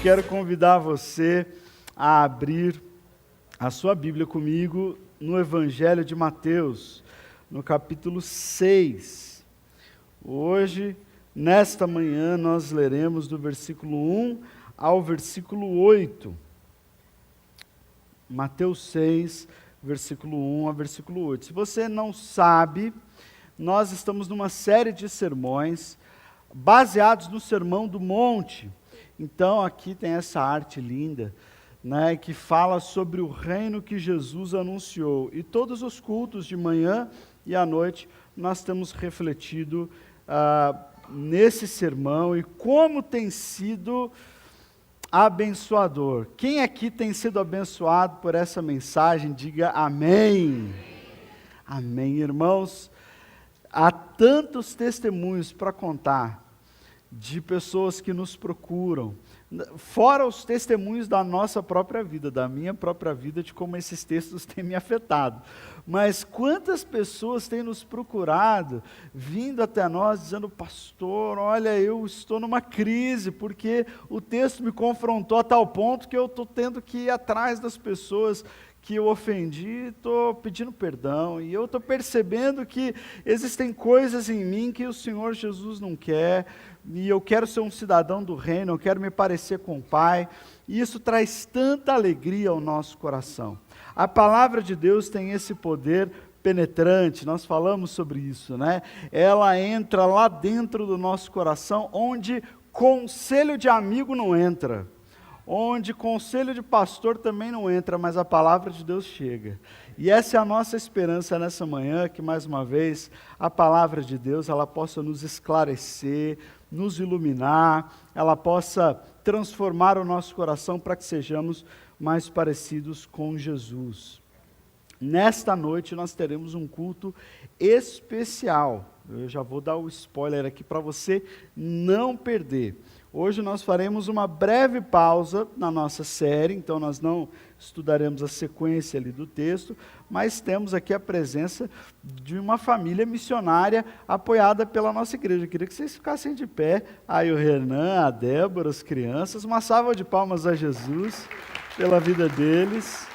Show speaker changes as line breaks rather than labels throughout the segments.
quero convidar você a abrir a sua Bíblia comigo no Evangelho de Mateus, no capítulo 6. Hoje, nesta manhã, nós leremos do versículo 1 ao versículo 8. Mateus 6, versículo 1 ao versículo 8. Se você não sabe, nós estamos numa série de sermões baseados no Sermão do Monte. Então, aqui tem essa arte linda, né, que fala sobre o reino que Jesus anunciou. E todos os cultos de manhã e à noite, nós temos refletido nesse sermão e como tem sido abençoador. Quem aqui tem sido abençoado por essa mensagem, diga amém. Amém, irmãos. Há tantos testemunhos para contar de pessoas que nos procuram, fora os testemunhos da nossa própria vida, da minha própria vida, de como esses textos têm me afetado. Mas quantas pessoas têm nos procurado, vindo até nós, dizendo: pastor, olha, eu estou numa crise, porque o texto me confrontou a tal ponto que eu estou tendo que ir atrás das pessoas que eu ofendi, estou pedindo perdão, e eu estou percebendo que existem coisas em mim que o Senhor Jesus não quer, e eu quero ser um cidadão do reino, eu quero me parecer com o Pai, e isso traz tanta alegria ao nosso coração. A palavra de Deus tem esse poder penetrante, nós falamos sobre isso, né? Ela entra lá dentro do nosso coração, onde conselho de amigo não entra, onde conselho de pastor também não entra, mas a palavra de Deus chega. E essa é a nossa esperança nessa manhã, que mais uma vez a palavra de Deus ela possa nos esclarecer, nos iluminar, ela possa transformar o nosso coração para que sejamos mais parecidos com Jesus. Nesta noite nós teremos um culto especial. Eu já vou dar o spoiler aqui para você não perder. Hoje nós faremos uma breve pausa na nossa série, então nós não estudaremos a sequência ali do texto, mas temos aqui a presença de uma família missionária apoiada pela nossa igreja. Eu queria que vocês ficassem de pé, aí o Renan, a Débora, as crianças, uma salva de palmas a Jesus pela vida deles.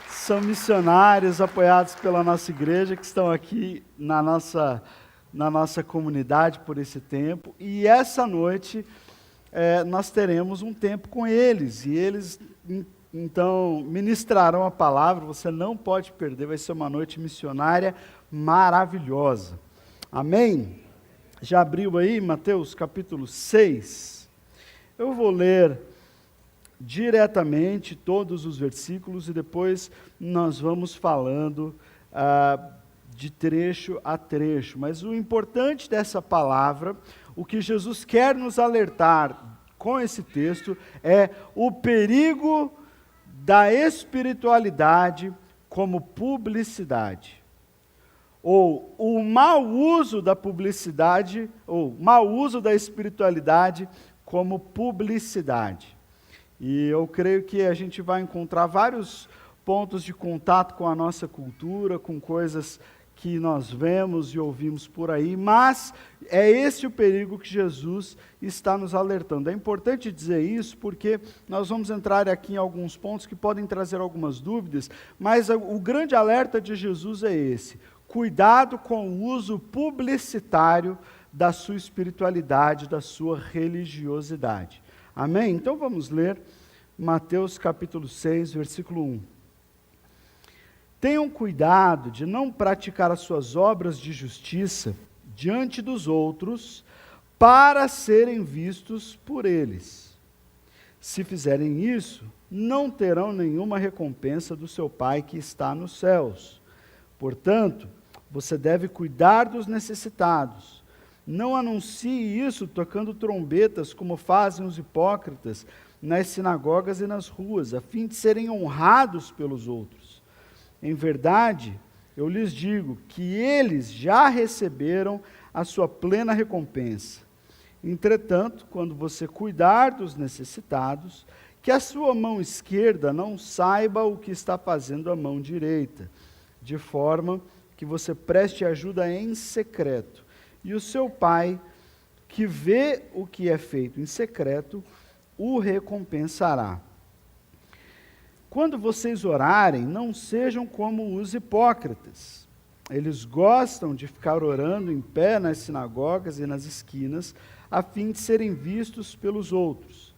São missionários apoiados pela nossa igreja que estão aqui na nossa comunidade por esse tempo, e essa noite nós teremos um tempo com eles, e eles então ministrarão a palavra, você não pode perder, vai ser uma noite missionária maravilhosa. Amém? Já abriu aí Mateus capítulo 6? Eu vou ler diretamente todos os versículos e depois nós vamos falando de trecho a trecho, mas o importante dessa palavra, o que Jesus quer nos alertar com esse texto, é o perigo da espiritualidade como publicidade, ou o mau uso da publicidade, ou mau uso da espiritualidade como publicidade. E eu creio que a gente vai encontrar vários pontos de contato com a nossa cultura, com coisas que nós vemos e ouvimos por aí, mas é esse o perigo que Jesus está nos alertando. É importante dizer isso porque nós vamos entrar aqui em alguns pontos que podem trazer algumas dúvidas, mas o grande alerta de Jesus é esse: cuidado com o uso publicitário da sua espiritualidade, da sua religiosidade. Amém? Então vamos ler Mateus capítulo 6, versículo 1. Tenham cuidado de não praticar as suas obras de justiça diante dos outros para serem vistos por eles. Se fizerem isso, não terão nenhuma recompensa do seu Pai que está nos céus. Portanto, você deve cuidar dos necessitados. Não anuncie isso tocando trombetas, como fazem os hipócritas nas sinagogas e nas ruas, a fim de serem honrados pelos outros. Em verdade, eu lhes digo que eles já receberam a sua plena recompensa. Entretanto, quando você cuidar dos necessitados, que a sua mão esquerda não saiba o que está fazendo a mão direita, de forma que você preste ajuda em secreto. E o seu Pai, que vê o que é feito em secreto, o recompensará. Quando vocês orarem, não sejam como os hipócritas. Eles gostam de ficar orando em pé nas sinagogas e nas esquinas, a fim de serem vistos pelos outros.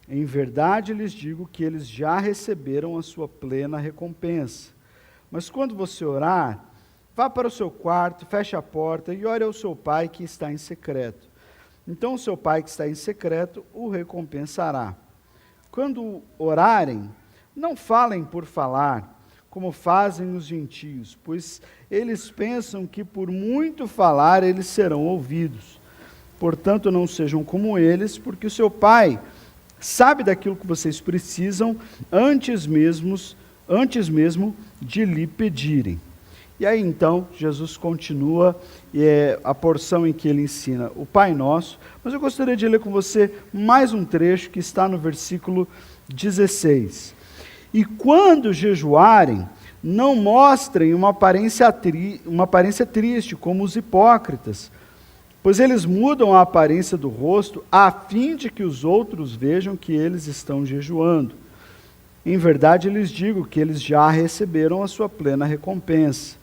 Em verdade lhes digo que eles já receberam a sua plena recompensa. Mas quando você orar, vá para o seu quarto, feche a porta e ore ao seu pai que está em secreto. Então o seu pai que está em secreto o recompensará. Quando orarem, não falem por falar, como fazem os gentios, pois eles pensam que por muito falar eles serão ouvidos. Portanto, não sejam como eles, porque o seu pai sabe daquilo que vocês precisam antes mesmo de lhe pedirem. E aí então, Jesus continua, e é a porção em que ele ensina o Pai Nosso, mas eu gostaria de ler com você mais um trecho que está no versículo 16. E quando jejuarem, não mostrem uma aparência triste, como os hipócritas, pois eles mudam a aparência do rosto, a fim de que os outros vejam que eles estão jejuando. Em verdade, lhes digo que eles já receberam a sua plena recompensa.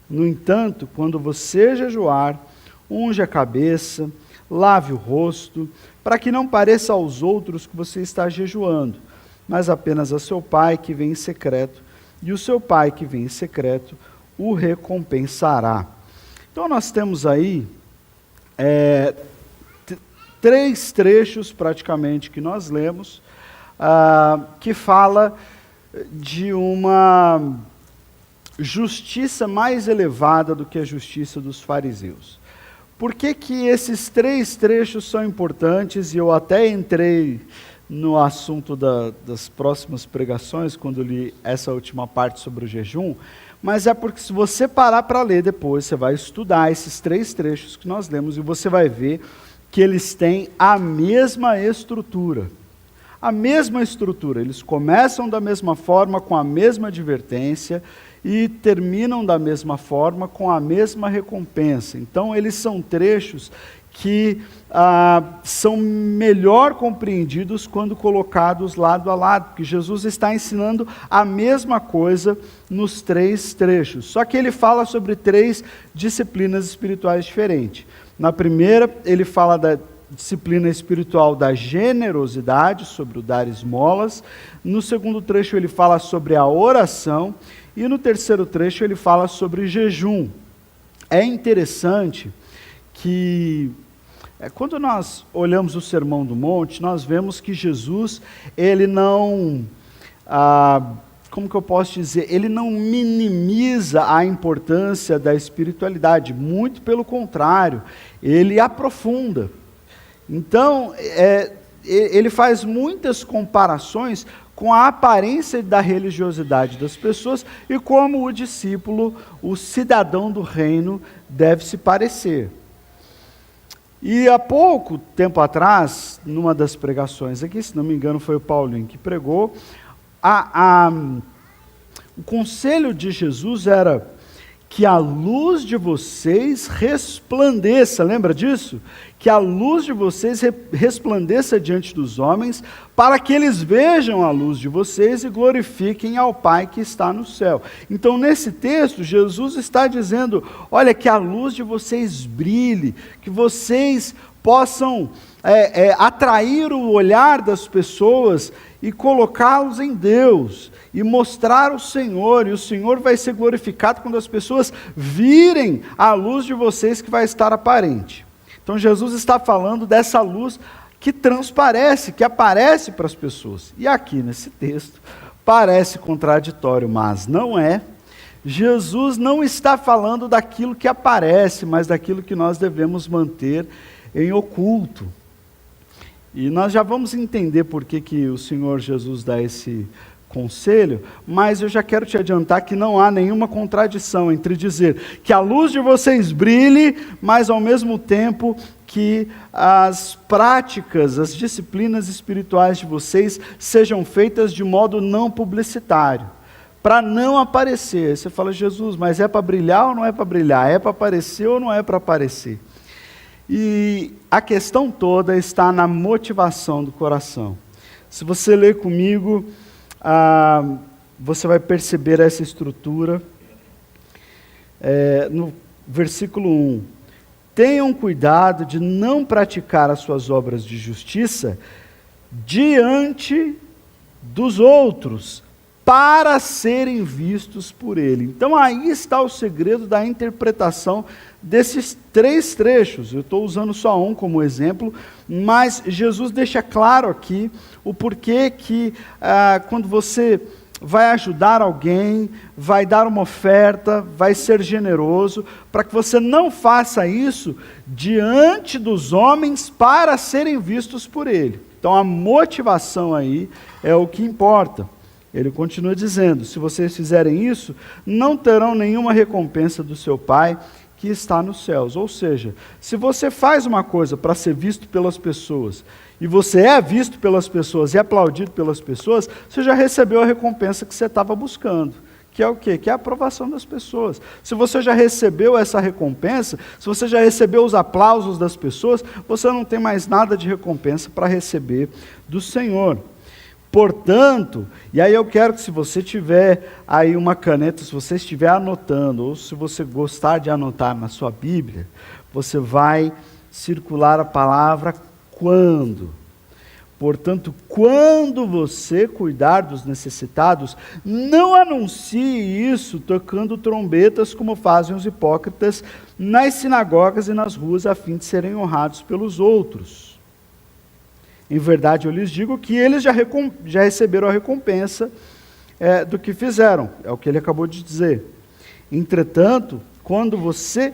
No entanto, quando você jejuar, unge a cabeça, lave o rosto, para que não pareça aos outros que você está jejuando, mas apenas a seu pai que vem em secreto, e o seu pai que vem em secreto o recompensará. Então nós temos aí 3 trechos praticamente que nós lemos, que fala de uma justiça mais elevada do que a justiça dos fariseus. Por que que esses 3 trechos são importantes? E eu até entrei no assunto das próximas pregações, quando li essa última parte sobre o jejum, mas é porque se você parar para ler depois, você vai estudar esses 3 trechos que nós lemos e você vai ver que eles têm a mesma estrutura. A mesma estrutura, eles começam da mesma forma, com a mesma advertência, e terminam da mesma forma, com a mesma recompensa. Então, eles são trechos que são melhor compreendidos quando colocados lado a lado, porque Jesus está ensinando a mesma coisa nos 3 trechos, só que ele fala sobre 3 disciplinas espirituais diferentes. Na primeira, ele fala da disciplina espiritual da generosidade, sobre o dar esmolas. No segundo trecho, ele fala sobre a oração, e no terceiro trecho, ele fala sobre jejum. É interessante que quando nós olhamos o Sermão do Monte, nós vemos que Jesus, ele não, como que eu posso dizer, ele não minimiza a importância da espiritualidade, muito pelo contrário, ele aprofunda. Então, ele faz muitas comparações com a aparência da religiosidade das pessoas e como o discípulo, o cidadão do reino, deve se parecer. E há pouco tempo atrás, numa das pregações aqui, se não me engano foi o Paulinho que pregou, o conselho de Jesus era que a luz de vocês resplandeça, lembra disso? Que a luz de vocês resplandeça diante dos homens, para que eles vejam a luz de vocês e glorifiquem ao Pai que está no céu. Então, nesse texto, Jesus está dizendo, olha, que a luz de vocês brilhe, que vocês possam atrair o olhar das pessoas e colocá-los em Deus, e mostrar o Senhor, e o Senhor vai ser glorificado quando as pessoas virem a luz de vocês que vai estar aparente. Então Jesus está falando dessa luz que transparece, que aparece para as pessoas. E aqui nesse texto, parece contraditório, mas não é. Jesus não está falando daquilo que aparece, mas daquilo que nós devemos manter em oculto. E nós já vamos entender por que o Senhor Jesus dá esse conselho, mas eu já quero te adiantar que não há nenhuma contradição entre dizer que a luz de vocês brilhe, mas ao mesmo tempo que as práticas, as disciplinas espirituais de vocês sejam feitas de modo não publicitário, para não aparecer. Você fala, Jesus, mas é para brilhar ou não é para brilhar? É para aparecer ou não é para aparecer? E a questão toda está na motivação do coração. Se você ler comigo, você vai perceber essa estrutura. No versículo 1. Tenham cuidado de não praticar as suas obras de justiça diante dos outros, para serem vistos por ele. Então aí está o segredo da interpretação desses 3 trechos. Eu estou usando só um como exemplo, mas Jesus deixa claro aqui o porquê que quando você vai ajudar alguém, vai dar uma oferta, vai ser generoso, para que você não faça isso diante dos homens para serem vistos por ele. Então a motivação aí é o que importa. Ele continua dizendo, se vocês fizerem isso, não terão nenhuma recompensa do seu Pai que está nos céus. Ou seja, se você faz uma coisa para ser visto pelas pessoas, e você é visto pelas pessoas e aplaudido pelas pessoas, você já recebeu a recompensa que você estava buscando. Que é o quê? Que é a aprovação das pessoas. Se você já recebeu essa recompensa, se você já recebeu os aplausos das pessoas, você não tem mais nada de recompensa para receber do Senhor. Portanto, e aí eu quero que se você tiver aí uma caneta, se você estiver anotando, ou se você gostar de anotar na sua Bíblia, você vai circular a palavra quando. Portanto, quando você cuidar dos necessitados, não anuncie isso tocando trombetas como fazem os hipócritas nas sinagogas e nas ruas a fim de serem honrados pelos outros. Em verdade, eu lhes digo que eles já receberam a recompensa do que fizeram. É o que ele acabou de dizer. Entretanto, quando você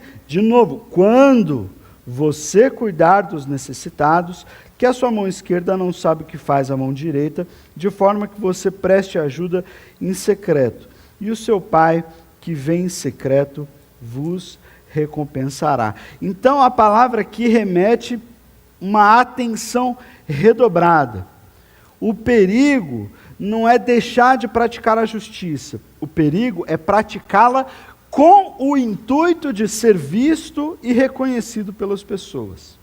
cuidar dos necessitados, que a sua mão esquerda não sabe o que faz a mão direita, de forma que você preste ajuda em secreto. E o seu Pai, que vem em secreto, vos recompensará. Então, a palavra aqui remete uma atenção redobrada. O perigo não é deixar de praticar a justiça. O perigo é praticá-la com o intuito de ser visto e reconhecido pelas pessoas.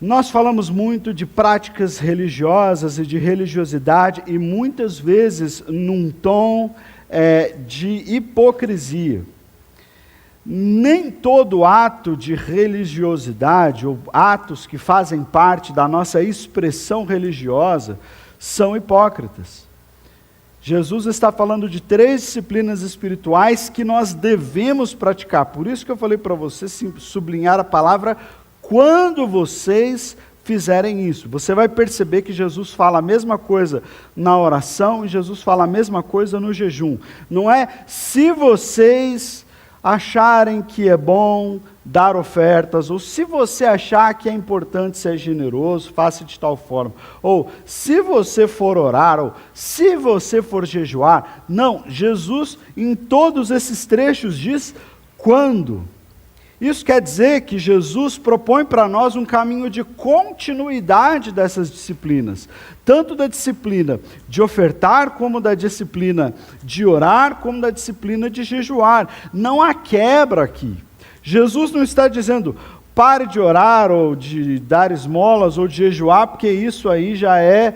Nós falamos muito de práticas religiosas e de religiosidade, e muitas vezes num tom de hipocrisia. Nem todo ato de religiosidade, ou atos que fazem parte da nossa expressão religiosa, são hipócritas. Jesus está falando de 3 disciplinas espirituais que nós devemos praticar. Por isso que eu falei para você sublinhar a palavra quando vocês fizerem isso. Você vai perceber que Jesus fala a mesma coisa na oração e Jesus fala a mesma coisa no jejum. Não é se vocês acharem que é bom dar ofertas, ou se você achar que é importante ser generoso, faça de tal forma. Ou se você for orar, ou se você for jejuar. Não, Jesus em todos esses trechos diz quando. Isso quer dizer que Jesus propõe para nós um caminho de continuidade dessas disciplinas, tanto da disciplina de ofertar, como da disciplina de orar, como da disciplina de jejuar. Não há quebra aqui. Jesus não está dizendo, pare de orar, ou de dar esmolas, ou de jejuar, porque isso aí já é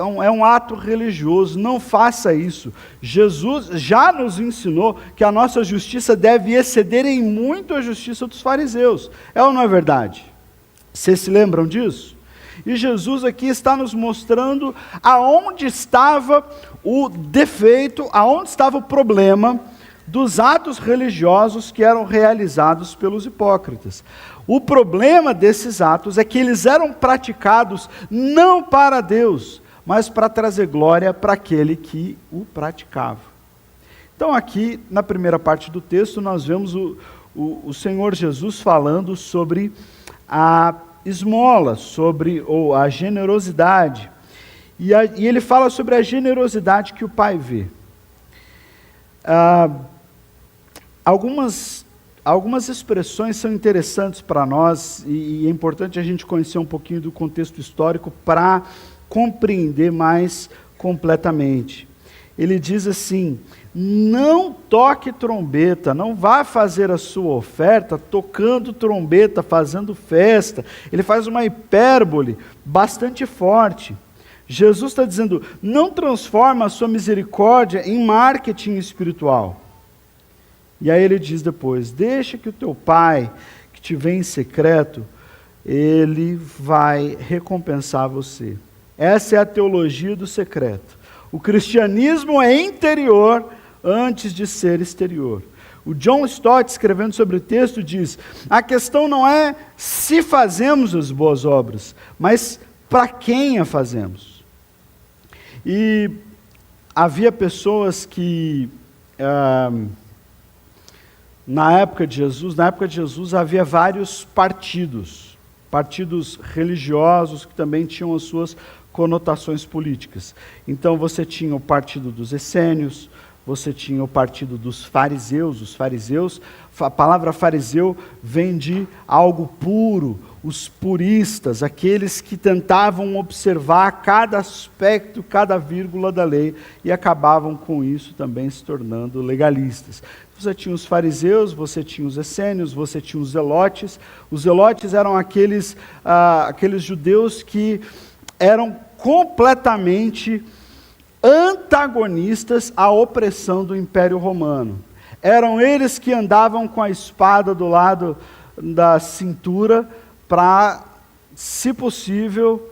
um ato religioso. Não faça isso. Jesus já nos ensinou que a nossa justiça deve exceder em muito a justiça dos fariseus. É ou não é verdade? Vocês se lembram disso? E Jesus aqui está nos mostrando aonde estava o defeito, aonde estava o problema dos atos religiosos que eram realizados pelos hipócritas. O problema desses atos é que eles eram praticados não para Deus, mas para trazer glória para aquele que o praticava. Então aqui, na primeira parte do texto, nós vemos o Senhor Jesus falando sobre a esmola, sobre a generosidade. E ele fala sobre a generosidade que o Pai vê. Algumas expressões são interessantes para nós, e é importante a gente conhecer um pouquinho do contexto histórico para compreender mais completamente. ele diz assim: não toque trombeta, não vá fazer a sua oferta tocando trombeta, fazendo festa. Ele faz uma hipérbole bastante forte. Jesus está dizendo: não transforma a sua misericórdia em marketing espiritual. E aí ele diz depois: deixa que o teu pai, que te vê em secreto, ele vai recompensar você. Essa é a teologia do secreto. O cristianismo é interior antes de ser exterior. O John Stott, escrevendo sobre o texto, diz: a questão não é se fazemos as boas obras, mas para quem a fazemos. E havia pessoas que, na época de Jesus havia vários partidos religiosos que também tinham as suas conotações políticas. Então você tinha o partido dos essênios, você tinha o partido dos fariseus. Os fariseus, a palavra fariseu vem de algo puro, os puristas, aqueles que tentavam observar cada aspecto, cada vírgula da lei, e acabavam com isso também se tornando legalistas. Você tinha os fariseus, você tinha os essênios, você tinha os zelotes. Os zelotes eram aqueles judeus que eram completamente antagonistas à opressão do Império Romano. Eram eles que andavam com a espada do lado da cintura para, se possível,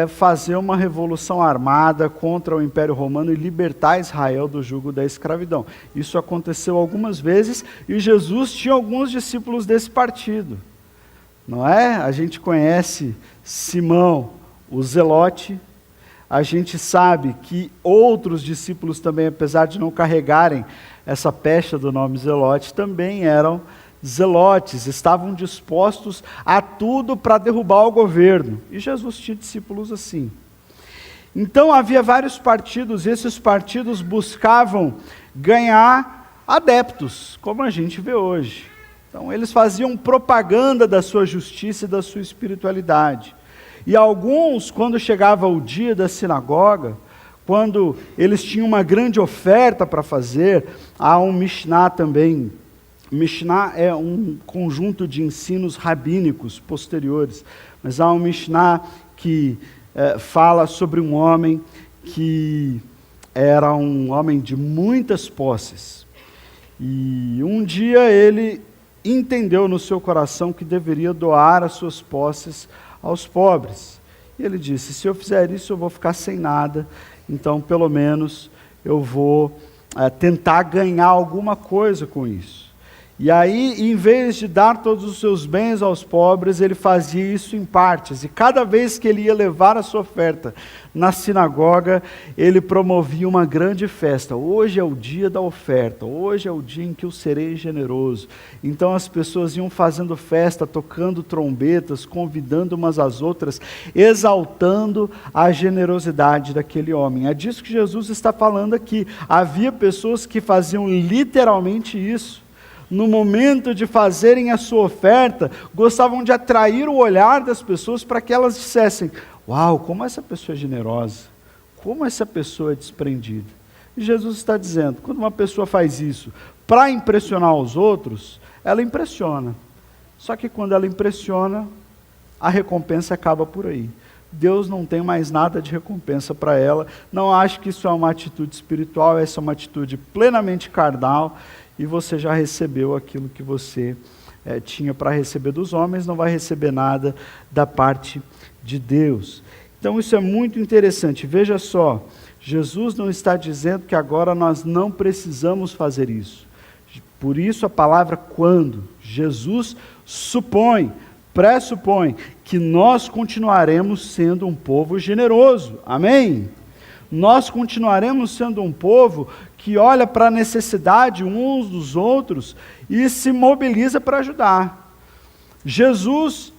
fazer uma revolução armada contra o Império Romano e libertar Israel do jugo da escravidão. Isso aconteceu algumas vezes e Jesus tinha alguns discípulos desse partido. Não é? A gente conhece Simão, o zelote. A gente sabe que outros discípulos também, apesar de não carregarem essa pecha do nome zelote, também eram zelotes, estavam dispostos a tudo para derrubar o governo. E Jesus tinha discípulos assim. Então havia vários partidos, e esses partidos buscavam ganhar adeptos, como a gente vê hoje. Então eles faziam propaganda da sua justiça e da sua espiritualidade. E alguns, quando chegava o dia da sinagoga, quando eles tinham uma grande oferta para fazer, há um Mishnah também. Mishnah é um conjunto de ensinos rabínicos posteriores, mas há um Mishnah que fala sobre um homem que era um homem de muitas posses. E um dia ele entendeu no seu coração que deveria doar as suas posses aos pobres. E ele disse: se eu fizer isso eu vou ficar sem nada, então pelo menos eu vou tentar ganhar alguma coisa com isso. E aí, em vez de dar todos os seus bens aos pobres, ele fazia isso em partes. E cada vez que ele ia levar a sua oferta na sinagoga, ele promovia uma grande festa. Hoje é o dia da oferta, hoje é o dia em que eu serei generoso. Então as pessoas iam fazendo festa, tocando trombetas, convidando umas às outras, exaltando a generosidade daquele homem. É disso que Jesus está falando aqui. Havia pessoas que faziam literalmente isso. No momento de fazerem a sua oferta, gostavam de atrair o olhar das pessoas para que elas dissessem: uau, como essa pessoa é generosa, como essa pessoa é desprendida. E Jesus está dizendo, quando uma pessoa faz isso para impressionar os outros, ela impressiona. Só que quando ela impressiona, a recompensa acaba por aí. Deus não tem mais nada de recompensa para ela. Não acho que isso é uma atitude espiritual, essa é uma atitude plenamente carnal, e você já recebeu aquilo que você tinha para receber dos homens, não vai receber nada da parte de Deus. Então isso é muito interessante. Veja só, Jesus não está dizendo que agora nós não precisamos fazer isso. Por isso a palavra quando. Jesus pressupõe que nós continuaremos sendo um povo generoso. Amém? Nós continuaremos sendo um povo que olha para a necessidade uns dos outros e se mobiliza para ajudar. Jesus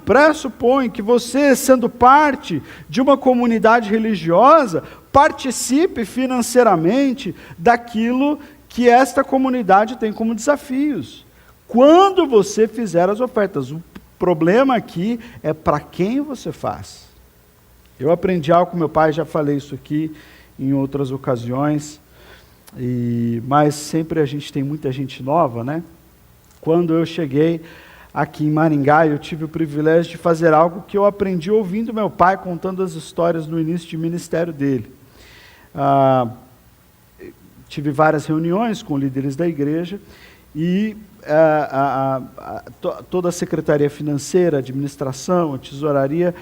pressupõe que você, sendo parte de uma comunidade religiosa, participe financeiramente daquilo que esta comunidade tem como desafios. Quando você fizer as ofertas, o problema aqui é para quem você faz. Eu aprendi algo com meu pai, já falei isso aqui em outras ocasiões, mas sempre a gente tem muita gente nova, né? Quando eu cheguei aqui em Maringá, eu tive o privilégio de fazer algo que eu aprendi ouvindo meu pai contando as histórias no início de ministério dele. Tive várias reuniões com líderes da igreja e toda a secretaria financeira, administração, a tesouraria,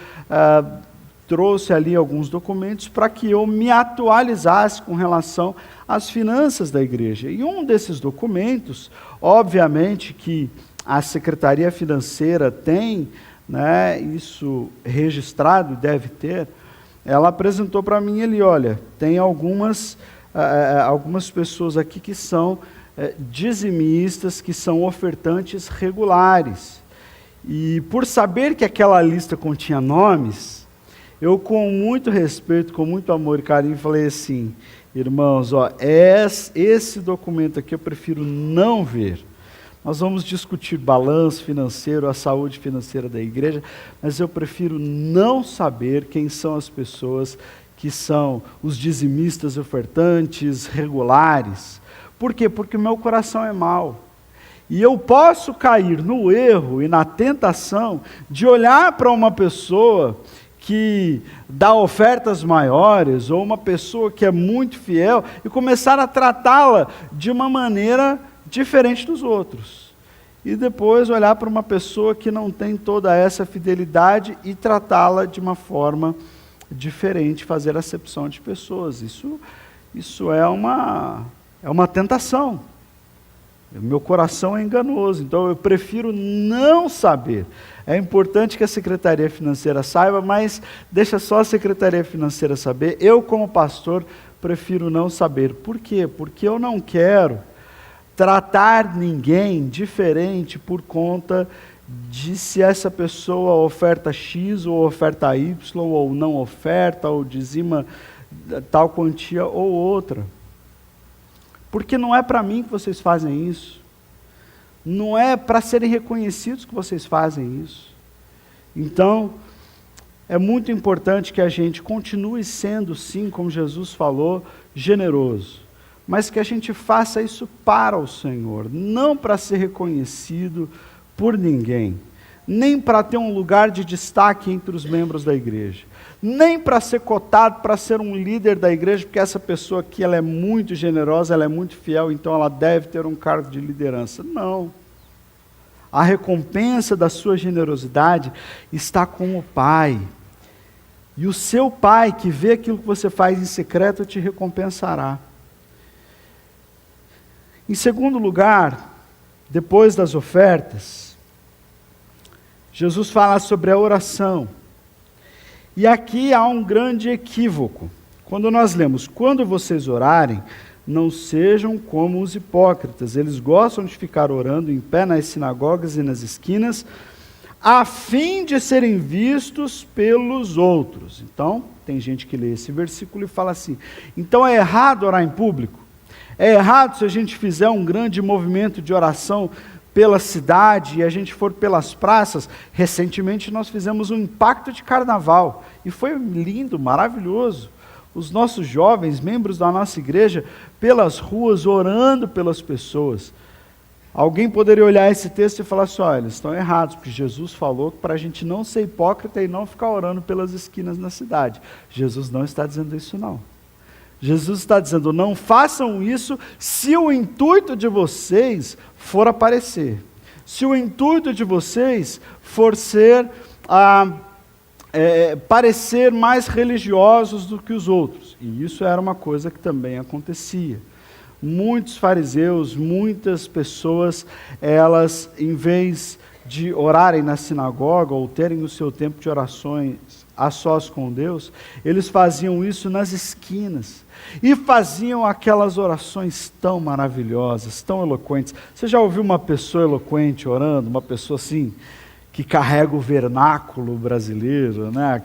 trouxe ali alguns documentos para que eu me atualizasse com relação às finanças da igreja. E um desses documentos, obviamente que a secretaria financeira tem, né, isso registrado, deve ter, ela apresentou para mim ali, olha, tem algumas pessoas aqui que são dizimistas, que são ofertantes regulares. E por saber que aquela lista continha nomes, eu com muito respeito, com muito amor e carinho, falei assim, irmãos, esse documento aqui eu prefiro não ver. Nós vamos discutir balanço financeiro, a saúde financeira da igreja, mas eu prefiro não saber quem são as pessoas que são os dizimistas ofertantes regulares. Por quê? Porque o meu coração é mau. E eu posso cair no erro e na tentação de olhar para uma pessoa que dá ofertas maiores, ou uma pessoa que é muito fiel, e começar a tratá-la de uma maneira diferente dos outros. E depois olhar para uma pessoa que não tem toda essa fidelidade e tratá-la de uma forma diferente, fazer acepção de pessoas. Isso é uma tentação. O meu coração é enganoso, então eu prefiro não saber. É importante que a Secretaria Financeira saiba, mas deixa só a Secretaria Financeira saber. Eu, como pastor, prefiro não saber. Por quê? Porque eu não quero tratar ninguém diferente por conta de se essa pessoa oferta X ou oferta Y, ou não oferta, ou dizima tal quantia ou outra. Porque não é para mim que vocês fazem isso. Não é para serem reconhecidos que vocês fazem isso. Então, é muito importante que a gente continue sendo, sim, como Jesus falou, generoso. Mas que a gente faça isso para o Senhor, não para ser reconhecido por ninguém. Nem para ter um lugar de destaque entre os membros da igreja. Nem para ser cotado, para ser um líder da igreja, porque essa pessoa aqui ela é muito generosa, ela é muito fiel, então ela deve ter um cargo de liderança. Não. A recompensa da sua generosidade está com o Pai. E o seu Pai, que vê aquilo que você faz em secreto, te recompensará. Em segundo lugar, depois das ofertas, Jesus fala sobre a oração. E aqui há um grande equívoco. Quando nós lemos, quando vocês orarem, não sejam como os hipócritas. Eles gostam de ficar orando em pé nas sinagogas e nas esquinas, a fim de serem vistos pelos outros. Então, tem gente que lê esse versículo e fala assim, então é errado orar em público? É errado se a gente fizer um grande movimento de oração pela cidade e a gente for pelas praças? Recentemente nós fizemos um impacto de carnaval e foi lindo, maravilhoso. Os nossos jovens, membros da nossa igreja, pelas ruas, orando pelas pessoas. Alguém poderia olhar esse texto e falar assim, olha, eles estão errados, porque Jesus falou que para a gente não ser hipócrita e não ficar orando pelas esquinas na cidade. Jesus não está dizendo isso não. Jesus está dizendo, não façam isso se o intuito de vocês for aparecer. Se o intuito de vocês for ser, parecer mais religiosos do que os outros. E isso era uma coisa que também acontecia. Muitos fariseus, muitas pessoas, elas, em vez de orarem na sinagoga ou terem o seu tempo de orações a sós com Deus, eles faziam isso nas esquinas. E faziam aquelas orações tão maravilhosas, tão eloquentes. Você já ouviu uma pessoa eloquente orando? Uma pessoa assim, que carrega o vernáculo brasileiro, né?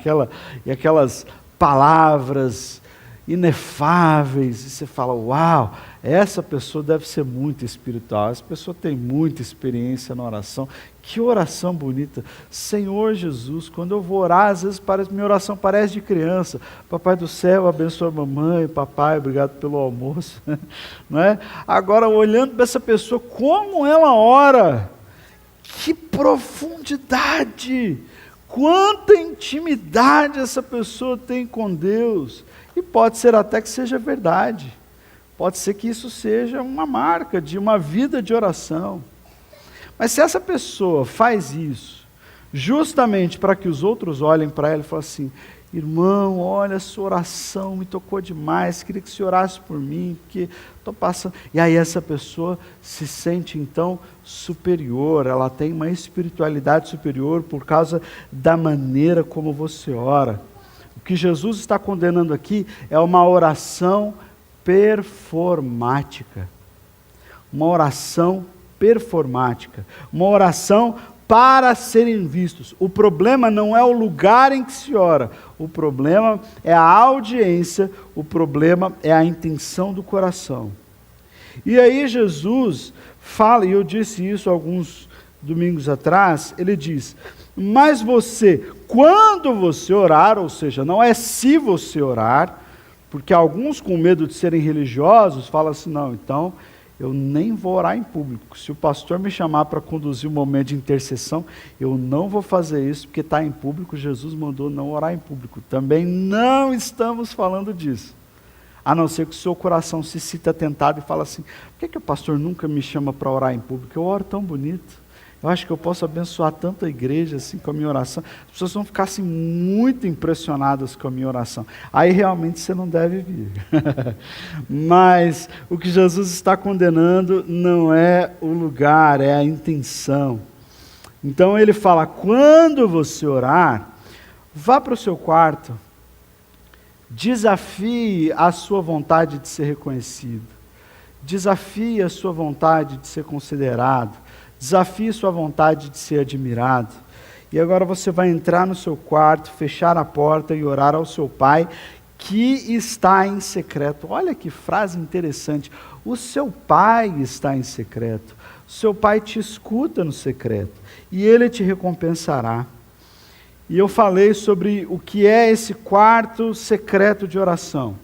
Aquelas palavras inefáveis, e você fala, uau, essa pessoa deve ser muito espiritual, essa pessoa tem muita experiência na oração. Que oração bonita. Senhor Jesus, quando eu vou orar, às vezes minha oração parece de criança. Papai do céu, abençoa a mamãe, papai, obrigado pelo almoço. Não é? Agora, olhando para essa pessoa, como ela ora, que profundidade, quanta intimidade essa pessoa tem com Deus. E pode ser até que seja verdade. Pode ser que isso seja uma marca de uma vida de oração. Mas se essa pessoa faz isso, justamente para que os outros olhem para ela e falem assim, irmão, olha, a sua oração me tocou demais, queria que você orasse por mim, porque estou passando... E aí essa pessoa se sente então superior, ela tem uma espiritualidade superior por causa da maneira como você ora. O que Jesus está condenando aqui é uma oração performática. Uma oração performática. Uma oração para serem vistos. O problema não é o lugar em que se ora. O problema é a audiência. O problema é a intenção do coração. E aí Jesus fala, e eu disse isso alguns domingos atrás, ele diz, mas você, quando você orar, ou seja, não é se você orar, porque alguns com medo de serem religiosos falam assim, não, então eu nem vou orar em público. Se o pastor me chamar para conduzir um momento de intercessão, eu não vou fazer isso, porque está em público, Jesus mandou não orar em público. Também não estamos falando disso. A não ser que o seu coração se sinta tentado e fala assim, por que o pastor nunca me chama para orar em público? Eu oro tão bonito. Eu acho que eu posso abençoar tanto a igreja assim com a minha oração. As pessoas vão ficar assim, muito impressionadas com a minha oração. Aí realmente você não deve vir. Mas o que Jesus está condenando não é o lugar, é a intenção. Então ele fala, quando você orar, vá para o seu quarto, desafie a sua vontade de ser reconhecido, desafie a sua vontade de ser considerado, desafie sua vontade de ser admirado. E agora você vai entrar no seu quarto, fechar a porta e orar ao seu Pai, que está em secreto. Olha que frase interessante. O seu Pai está em secreto. O seu Pai te escuta no secreto. E Ele te recompensará. E eu falei sobre o que é esse quarto secreto de oração.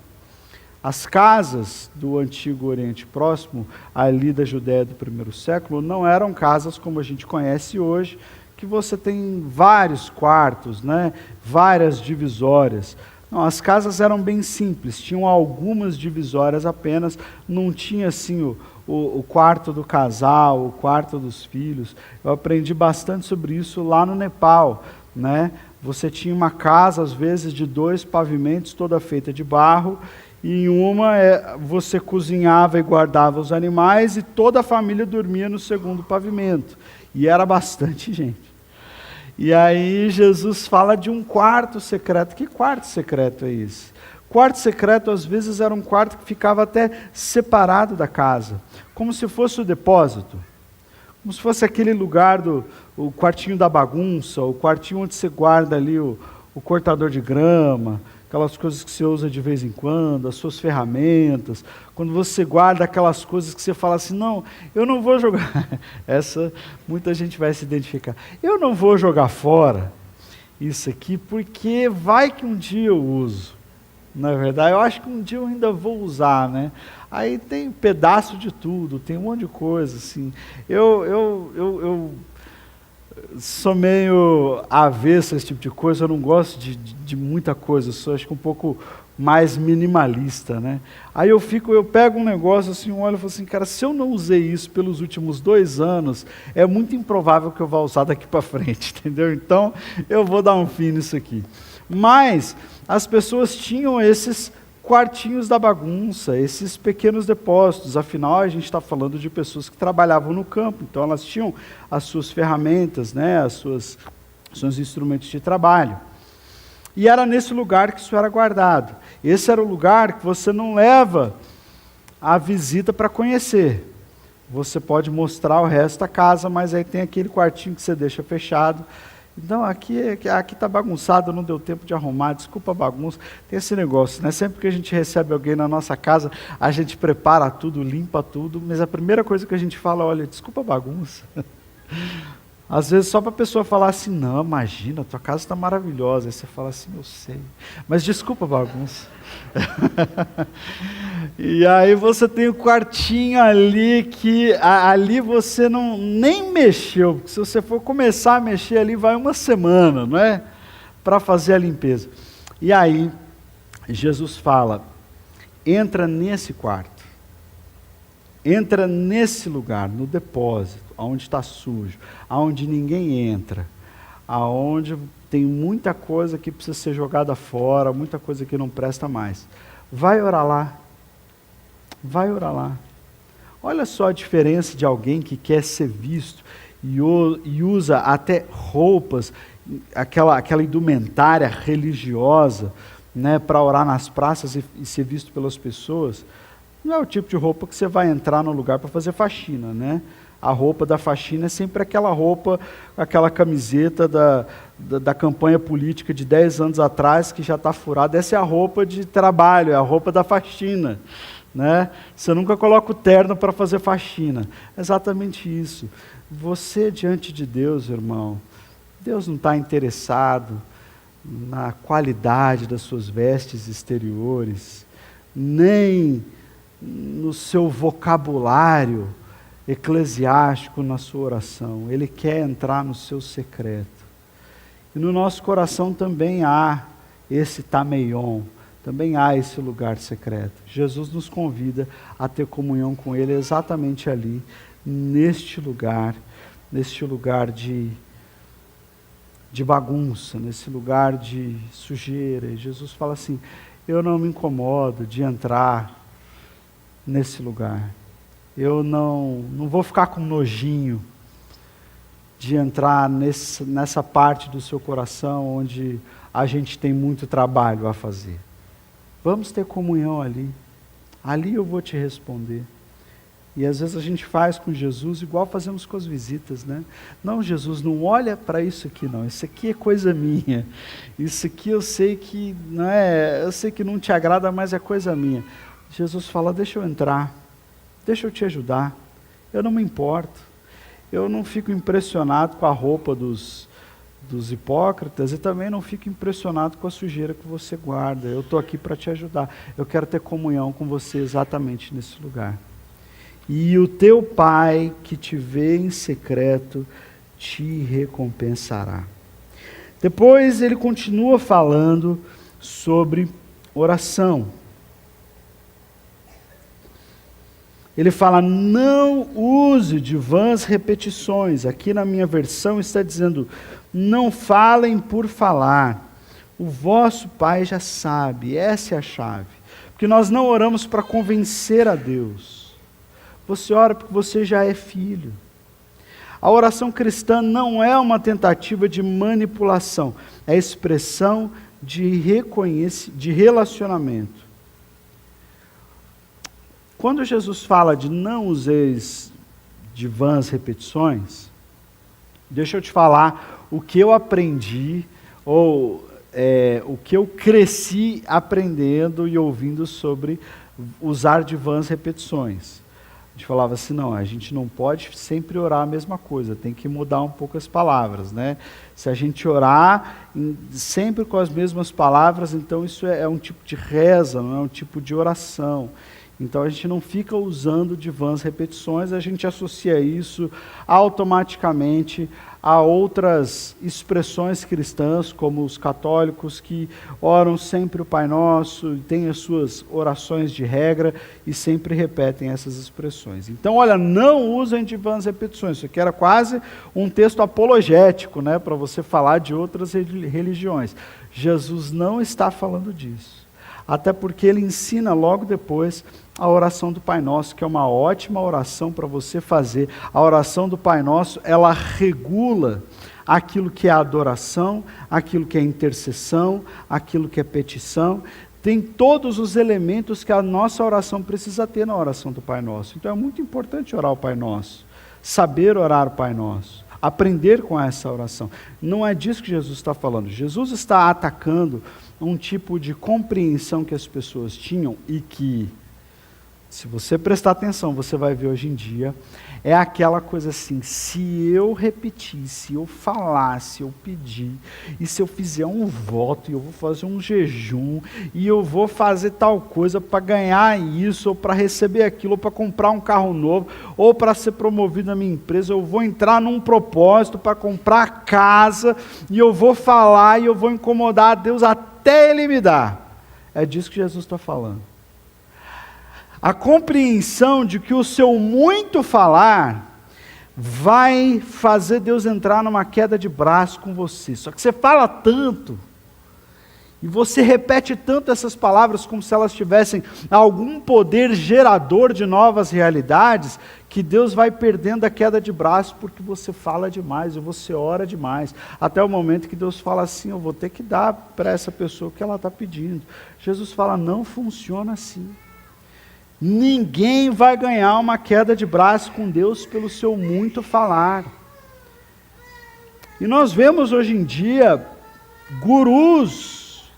As casas do antigo Oriente Próximo, ali da Judéia do primeiro século, não eram casas como a gente conhece hoje, que você tem vários quartos, né? Várias divisórias. Não, as casas eram bem simples, tinham algumas divisórias apenas, não tinha assim o quarto do casal, o quarto dos filhos. Eu aprendi bastante sobre isso lá no Nepal, né? Você tinha uma casa, às vezes, de 2 pavimentos, toda feita de barro, e em uma você cozinhava e guardava os animais e toda a família dormia no segundo pavimento. E era bastante gente. E aí Jesus fala de um quarto secreto. Que quarto secreto é esse? Quarto secreto às vezes era um quarto que ficava até separado da casa, como se fosse o depósito. Como se fosse aquele lugar o quartinho da bagunça, o quartinho onde você guarda ali o cortador de grama, aquelas coisas que você usa de vez em quando, as suas ferramentas, quando você guarda aquelas coisas que você fala assim, não, eu não vou jogar, essa muita gente vai se identificar, eu não vou jogar fora isso aqui, porque vai que um dia eu uso, não é verdade? Eu acho que um dia eu ainda vou usar, né? Aí tem pedaço de tudo, tem um monte de coisa, assim, eu sou meio avesso a esse tipo de coisa, eu não gosto de muita coisa, eu sou acho que um pouco mais minimalista, né? Aí eu pego um negócio assim, olho e falo assim, cara, se eu não usei isso pelos últimos 2 anos, é muito improvável que eu vá usar daqui para frente, entendeu? Então, eu vou dar um fim nisso aqui. Mas, as pessoas tinham esses quartinhos da bagunça, esses pequenos depósitos, afinal a gente está falando de pessoas que trabalhavam no campo, então elas tinham as suas ferramentas, né, seus instrumentos de trabalho. E era nesse lugar que isso era guardado. Esse era o lugar que você não leva a visita para conhecer. Você pode mostrar o resto da casa, mas aí tem aquele quartinho que você deixa fechado, Não, aqui está bagunçado, não deu tempo de arrumar, desculpa a bagunça. Tem esse negócio, né? Sempre que a gente recebe alguém na nossa casa, a gente prepara tudo, limpa tudo, mas a primeira coisa que a gente fala, olha, desculpa a bagunça. Às vezes só para a pessoa falar assim, não, imagina, tua casa está maravilhosa. Aí você fala assim, eu sei, mas desculpa a bagunça. E aí você tem o quartinho ali, que ali você nem mexeu, porque se você for começar a mexer ali, vai uma semana, não é? Para fazer a limpeza. E aí, Jesus fala, entra nesse quarto, entra nesse lugar, no depósito, onde está sujo, aonde ninguém entra, aonde tem muita coisa que precisa ser jogada fora, muita coisa que não presta mais. Vai orar lá. Vai orar lá. Olha só a diferença de alguém que quer ser visto e usa até roupas, aquela indumentária religiosa, né, para orar nas praças e ser visto pelas pessoas. Não é o tipo de roupa que você vai entrar no lugar para fazer faxina, né? A roupa da faxina é sempre aquela roupa, aquela camiseta da campanha política de 10 anos atrás, que já está furada. Essa é a roupa de trabalho, é a roupa da faxina, né? Você nunca coloca o terno para fazer faxina. É exatamente isso. Você diante de Deus, irmão, Deus não está interessado na qualidade das suas vestes exteriores, nem no seu vocabulário eclesiástico na sua oração. Ele quer entrar no seu secreto. E no nosso coração também há esse tameion, também há esse lugar secreto. Jesus nos convida a ter comunhão com Ele exatamente ali, neste lugar de bagunça, nesse lugar de sujeira. E Jesus fala assim, eu não me incomodo de entrar nesse lugar. Eu não vou ficar com nojinho de entrar nessa parte do seu coração onde a gente tem muito trabalho a fazer. Vamos ter comunhão ali. Ali eu vou te responder. E às vezes a gente faz com Jesus igual fazemos com as visitas, né? Não, Jesus, não olha para isso aqui não. Isso aqui é coisa minha. Isso aqui eu sei que não é, eu sei que não te agrada, mas é coisa minha. Jesus fala, deixa eu entrar. Deixa eu te ajudar, eu não me importo, eu não fico impressionado com a roupa dos hipócritas e também não fico impressionado com a sujeira que você guarda. Eu estou aqui para te ajudar, eu quero ter comunhão com você exatamente nesse lugar. E o teu Pai que te vê em secreto te recompensará. Depois ele continua falando sobre oração. Ele fala, não use de vãs repetições. Aqui na minha versão está dizendo, não falem por falar. O vosso Pai já sabe, essa é a chave. Porque nós não oramos para convencer a Deus. Você ora porque você já é filho. A oração cristã não é uma tentativa de manipulação, é expressão de relacionamento. Quando Jesus fala de não useis de vãs repetições, deixa eu te falar o que eu aprendi, ou o que eu cresci aprendendo e ouvindo sobre usar de vãs repetições. A gente falava assim, não, a gente não pode sempre orar a mesma coisa, tem que mudar um pouco as palavras, né? Se a gente orar sempre com as mesmas palavras, então isso é um tipo de reza, não é um tipo de oração. Então a gente não fica usando de vãs repetições, a gente associa isso automaticamente a outras expressões cristãs, como os católicos que oram sempre o Pai Nosso, têm as suas orações de regra e sempre repetem essas expressões. Então, olha, não usem de vãs repetições. Isso aqui era quase um texto apologético, né, para você falar de outras religiões. Jesus não está falando disso. Até porque ele ensina logo depois a oração do Pai Nosso, que é uma ótima oração para você fazer. A oração do Pai Nosso, ela regula aquilo que é adoração, aquilo que é intercessão, aquilo que é petição. Tem todos os elementos que a nossa oração precisa ter na oração do Pai Nosso. Então é muito importante orar o Pai Nosso, saber orar o Pai Nosso. aprender com essa oração. Não é disso que Jesus está falando. Jesus está atacando um tipo de compreensão que as pessoas tinham e que, se você prestar atenção, você vai ver hoje em dia, é aquela coisa assim, se eu repetir, se eu falar, se eu pedir, e se eu fizer um voto, e eu vou fazer um jejum, e eu vou fazer tal coisa para ganhar isso, ou para receber aquilo, ou para comprar um carro novo, ou para ser promovido na minha empresa, eu vou entrar num propósito para comprar casa, e eu vou falar, e eu vou incomodar a Deus até Ele me dar. É disso que Jesus está falando. A compreensão de que o seu muito falar vai fazer Deus entrar numa queda de braço com você. Só que você fala tanto, e você repete tanto essas palavras como se elas tivessem algum poder gerador de novas realidades, que Deus vai perdendo a queda de braço porque você fala demais, ou você ora demais, até o momento que Deus fala assim, eu vou ter que dar para essa pessoa o que ela está pedindo. Jesus fala, não funciona assim. Ninguém vai ganhar uma queda de braço com Deus pelo seu muito falar. E nós vemos hoje em dia gurus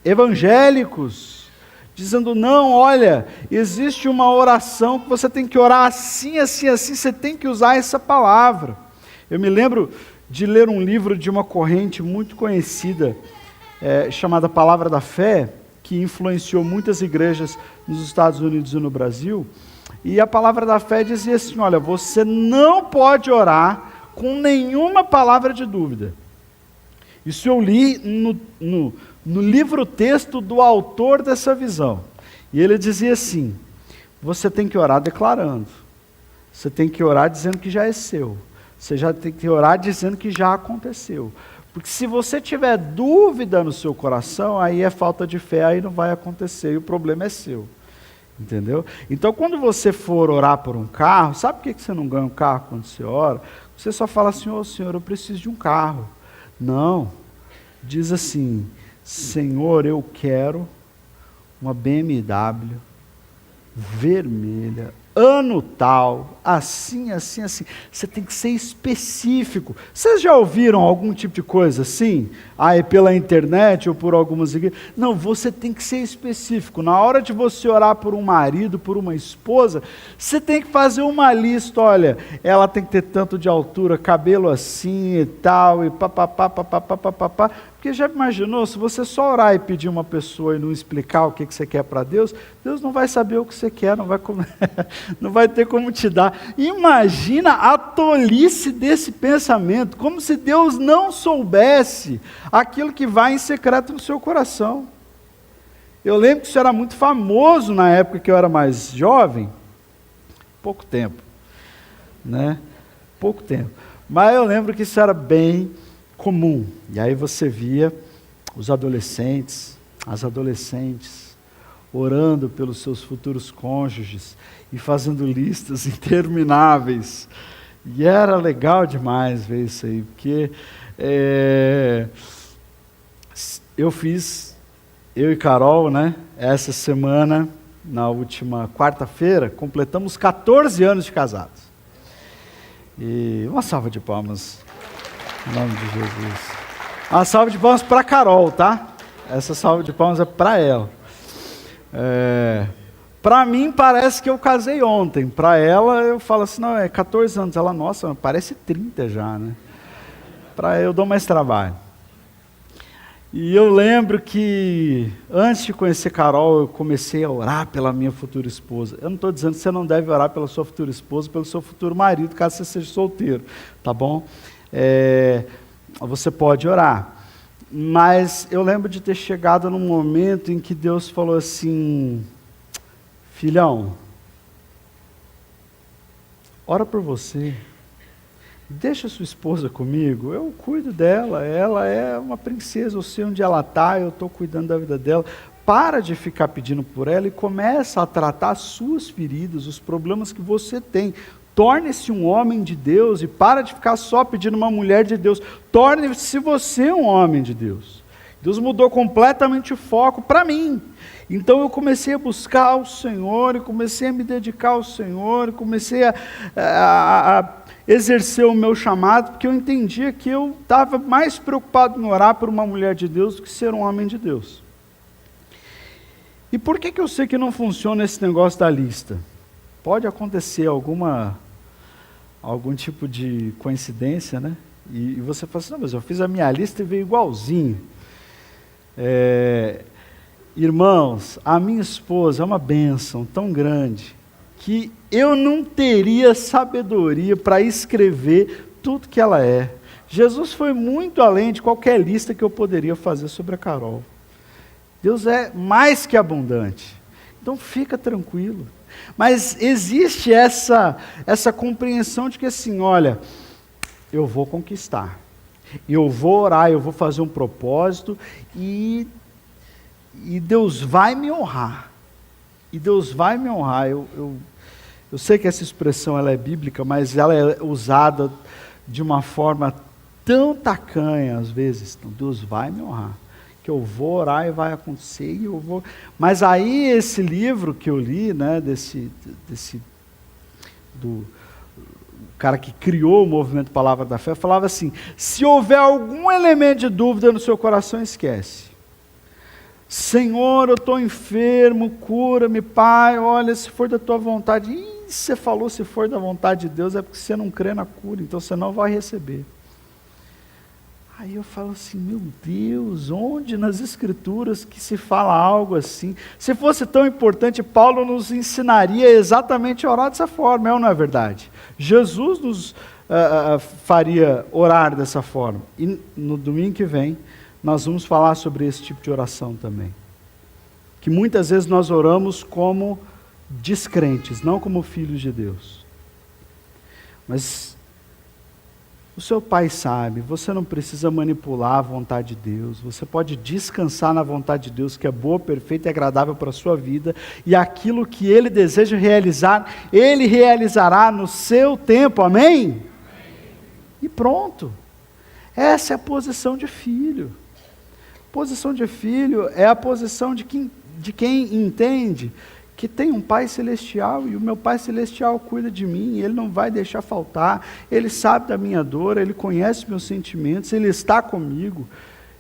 evangélicos dizendo, não, olha, existe uma oração que você tem que orar assim, assim, assim, você tem que usar essa palavra. Eu me lembro de ler um livro de uma corrente muito conhecida, chamada Palavra da Fé, que influenciou muitas igrejas nos Estados Unidos e no Brasil, e a Palavra da Fé dizia assim, olha, você não pode orar com nenhuma palavra de dúvida. Isso eu li no livro-texto do autor dessa visão, e ele dizia assim, você tem que orar declarando, você tem que orar dizendo que já é seu, você já tem que orar dizendo que já aconteceu. Porque se você tiver dúvida no seu coração, aí é falta de fé, aí não vai acontecer, e o problema é seu. Entendeu? Então, quando você for orar por um carro, sabe por que você não ganha um carro quando você ora? Você só fala assim, ô Senhor, eu preciso de um carro. Não. Diz assim, Senhor, eu quero uma BMW vermelha, ano tal, assim, assim, assim. Você tem que ser específico. Vocês já ouviram algum tipo de coisa assim? Pela internet ou por algumas igrejas? Não, você tem que ser específico. Na hora de você orar por um marido, por uma esposa, você tem que fazer uma lista. Olha, ela tem que ter tanto de altura, cabelo assim e tal, e papapá. Porque já imaginou, se você só orar e pedir uma pessoa e não explicar o que você quer para Deus, Deus não vai saber o que você quer, não vai ter como te dar. Imagina a tolice desse pensamento, como se Deus não soubesse aquilo que vai em secreto no seu coração. Eu lembro que isso era muito famoso na época que eu era mais jovem, pouco tempo, né? Pouco tempo. Mas eu lembro que isso era bem comum. E aí você via os adolescentes, as adolescentes, orando pelos seus futuros cônjuges e fazendo listas intermináveis. E era legal demais ver isso aí, porque eu e Carol, né, essa semana, na última quarta-feira, completamos 14 anos de casados. E uma salva de palmas. Em nome de Jesus. Uma salva de palmas para a Carol, tá? Essa salva de palmas é para ela. Para mim parece que eu casei ontem. Para ela eu falo assim, não, é 14 anos. Ela, nossa, parece 30 já, né? Para eu dou mais trabalho. E eu lembro que antes de conhecer Carol, eu comecei a orar pela minha futura esposa. Eu não estou dizendo que você não deve orar pela sua futura esposa, pelo seu futuro marido, caso você seja solteiro, tá bom? Você pode orar, mas eu lembro de ter chegado num momento em que Deus falou assim, filhão, ora por você, deixa sua esposa comigo, eu cuido dela, ela é uma princesa, eu sei onde ela está, eu estou cuidando da vida dela, para de ficar pedindo por ela e começa a tratar as suas feridas, os problemas que você tem. Torne-se um homem de Deus e para de ficar só pedindo uma mulher de Deus. Torne-se você um homem de Deus. Deus mudou completamente o foco para mim. Então eu comecei a buscar o Senhor, e comecei a me dedicar ao Senhor, e comecei a exercer o meu chamado, porque eu entendia que eu estava mais preocupado em orar por uma mulher de Deus do que ser um homem de Deus. E por que eu sei que não funciona esse negócio da lista? Pode acontecer algum tipo de coincidência, né? E você fala assim, não, mas eu fiz a minha lista e veio igualzinho. Irmãos, a minha esposa é uma bênção tão grande que eu não teria sabedoria para escrever tudo que ela é. Jesus foi muito além de qualquer lista que eu poderia fazer sobre a Carol. Deus é mais que abundante. Então fica tranquilo. Mas existe essa compreensão de que assim, olha, eu vou conquistar. Eu vou orar, eu vou fazer um propósito e Deus vai me honrar. E Deus vai me honrar. Eu sei que essa expressão ela é bíblica, mas ela é usada de uma forma tão tacanha às vezes. Então, Deus vai me honrar. Que eu vou orar e vai acontecer e eu vou... Mas aí esse livro que eu li, né, do cara que criou o movimento Palavra da Fé, falava assim, se houver algum elemento de dúvida no seu coração, esquece. Senhor, eu estou enfermo, cura-me, Pai, olha, se for da tua vontade. Ih, você falou se for da vontade de Deus, é porque você não crê na cura, então você não vai receber. Aí eu falo assim, meu Deus, onde nas Escrituras que se fala algo assim? Se fosse tão importante, Paulo nos ensinaria exatamente a orar dessa forma, é ou não é verdade? Jesus nos faria orar dessa forma. E no domingo que vem, nós vamos falar sobre esse tipo de oração também. Que muitas vezes nós oramos como descrentes, não como filhos de Deus. Mas o seu Pai sabe, você não precisa manipular a vontade de Deus, você pode descansar na vontade de Deus, que é boa, perfeita e agradável para a sua vida, e aquilo que Ele deseja realizar, Ele realizará no seu tempo, amém? E pronto. Essa é a posição de filho. Posição de filho é a posição de quem entende que tem um Pai Celestial e o meu Pai Celestial cuida de mim, Ele não vai deixar faltar, Ele sabe da minha dor, Ele conhece meus sentimentos, Ele está comigo.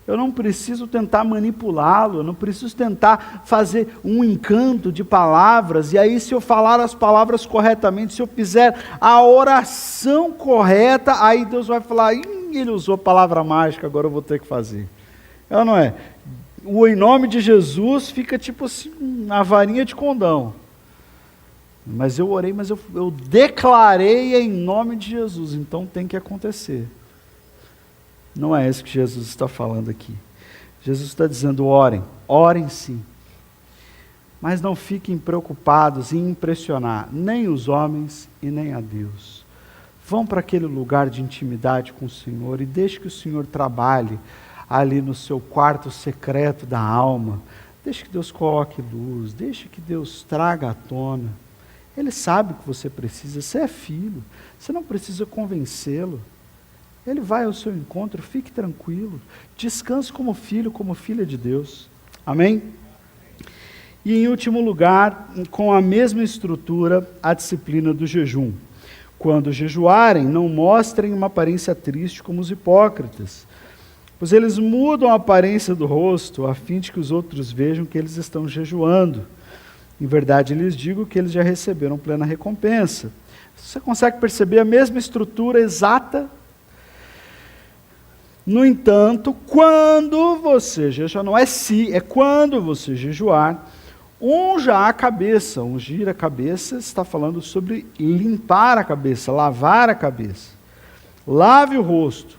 Eu não preciso tentar manipulá-lo, eu não preciso tentar fazer um encanto de palavras, e aí se eu falar as palavras corretamente, se eu fizer a oração correta, aí Deus vai falar, ele usou a palavra mágica, agora eu vou ter que fazer. É ou não é? O em nome de Jesus fica tipo assim, uma varinha de condão. Mas eu orei, mas eu declarei em nome de Jesus, então tem que acontecer. Não é isso que Jesus está falando aqui. Jesus está dizendo, orem sim. Mas não fiquem preocupados em impressionar nem os homens e nem a Deus. Vão para aquele lugar de intimidade com o Senhor e deixe que o Senhor trabalhe ali no seu quarto secreto da alma. Deixe que Deus coloque luz, deixe que Deus traga à tona. Ele sabe o que você precisa, você é filho, você não precisa convencê-lo. Ele vai ao seu encontro, fique tranquilo, descanse como filho, como filha de Deus. Amém? E em último lugar, com a mesma estrutura, a disciplina do jejum. Quando jejuarem, não mostrem uma aparência triste como os hipócritas, pois eles mudam a aparência do rosto, a fim de que os outros vejam que eles estão jejuando. Em verdade, lhes digo que eles já receberam plena recompensa. Você consegue perceber a mesma estrutura exata? No entanto, quando você jejuar, não é se, é quando você jejuar, unja a cabeça. Ungir a cabeça está falando sobre limpar a cabeça, lavar a cabeça. Lave o rosto,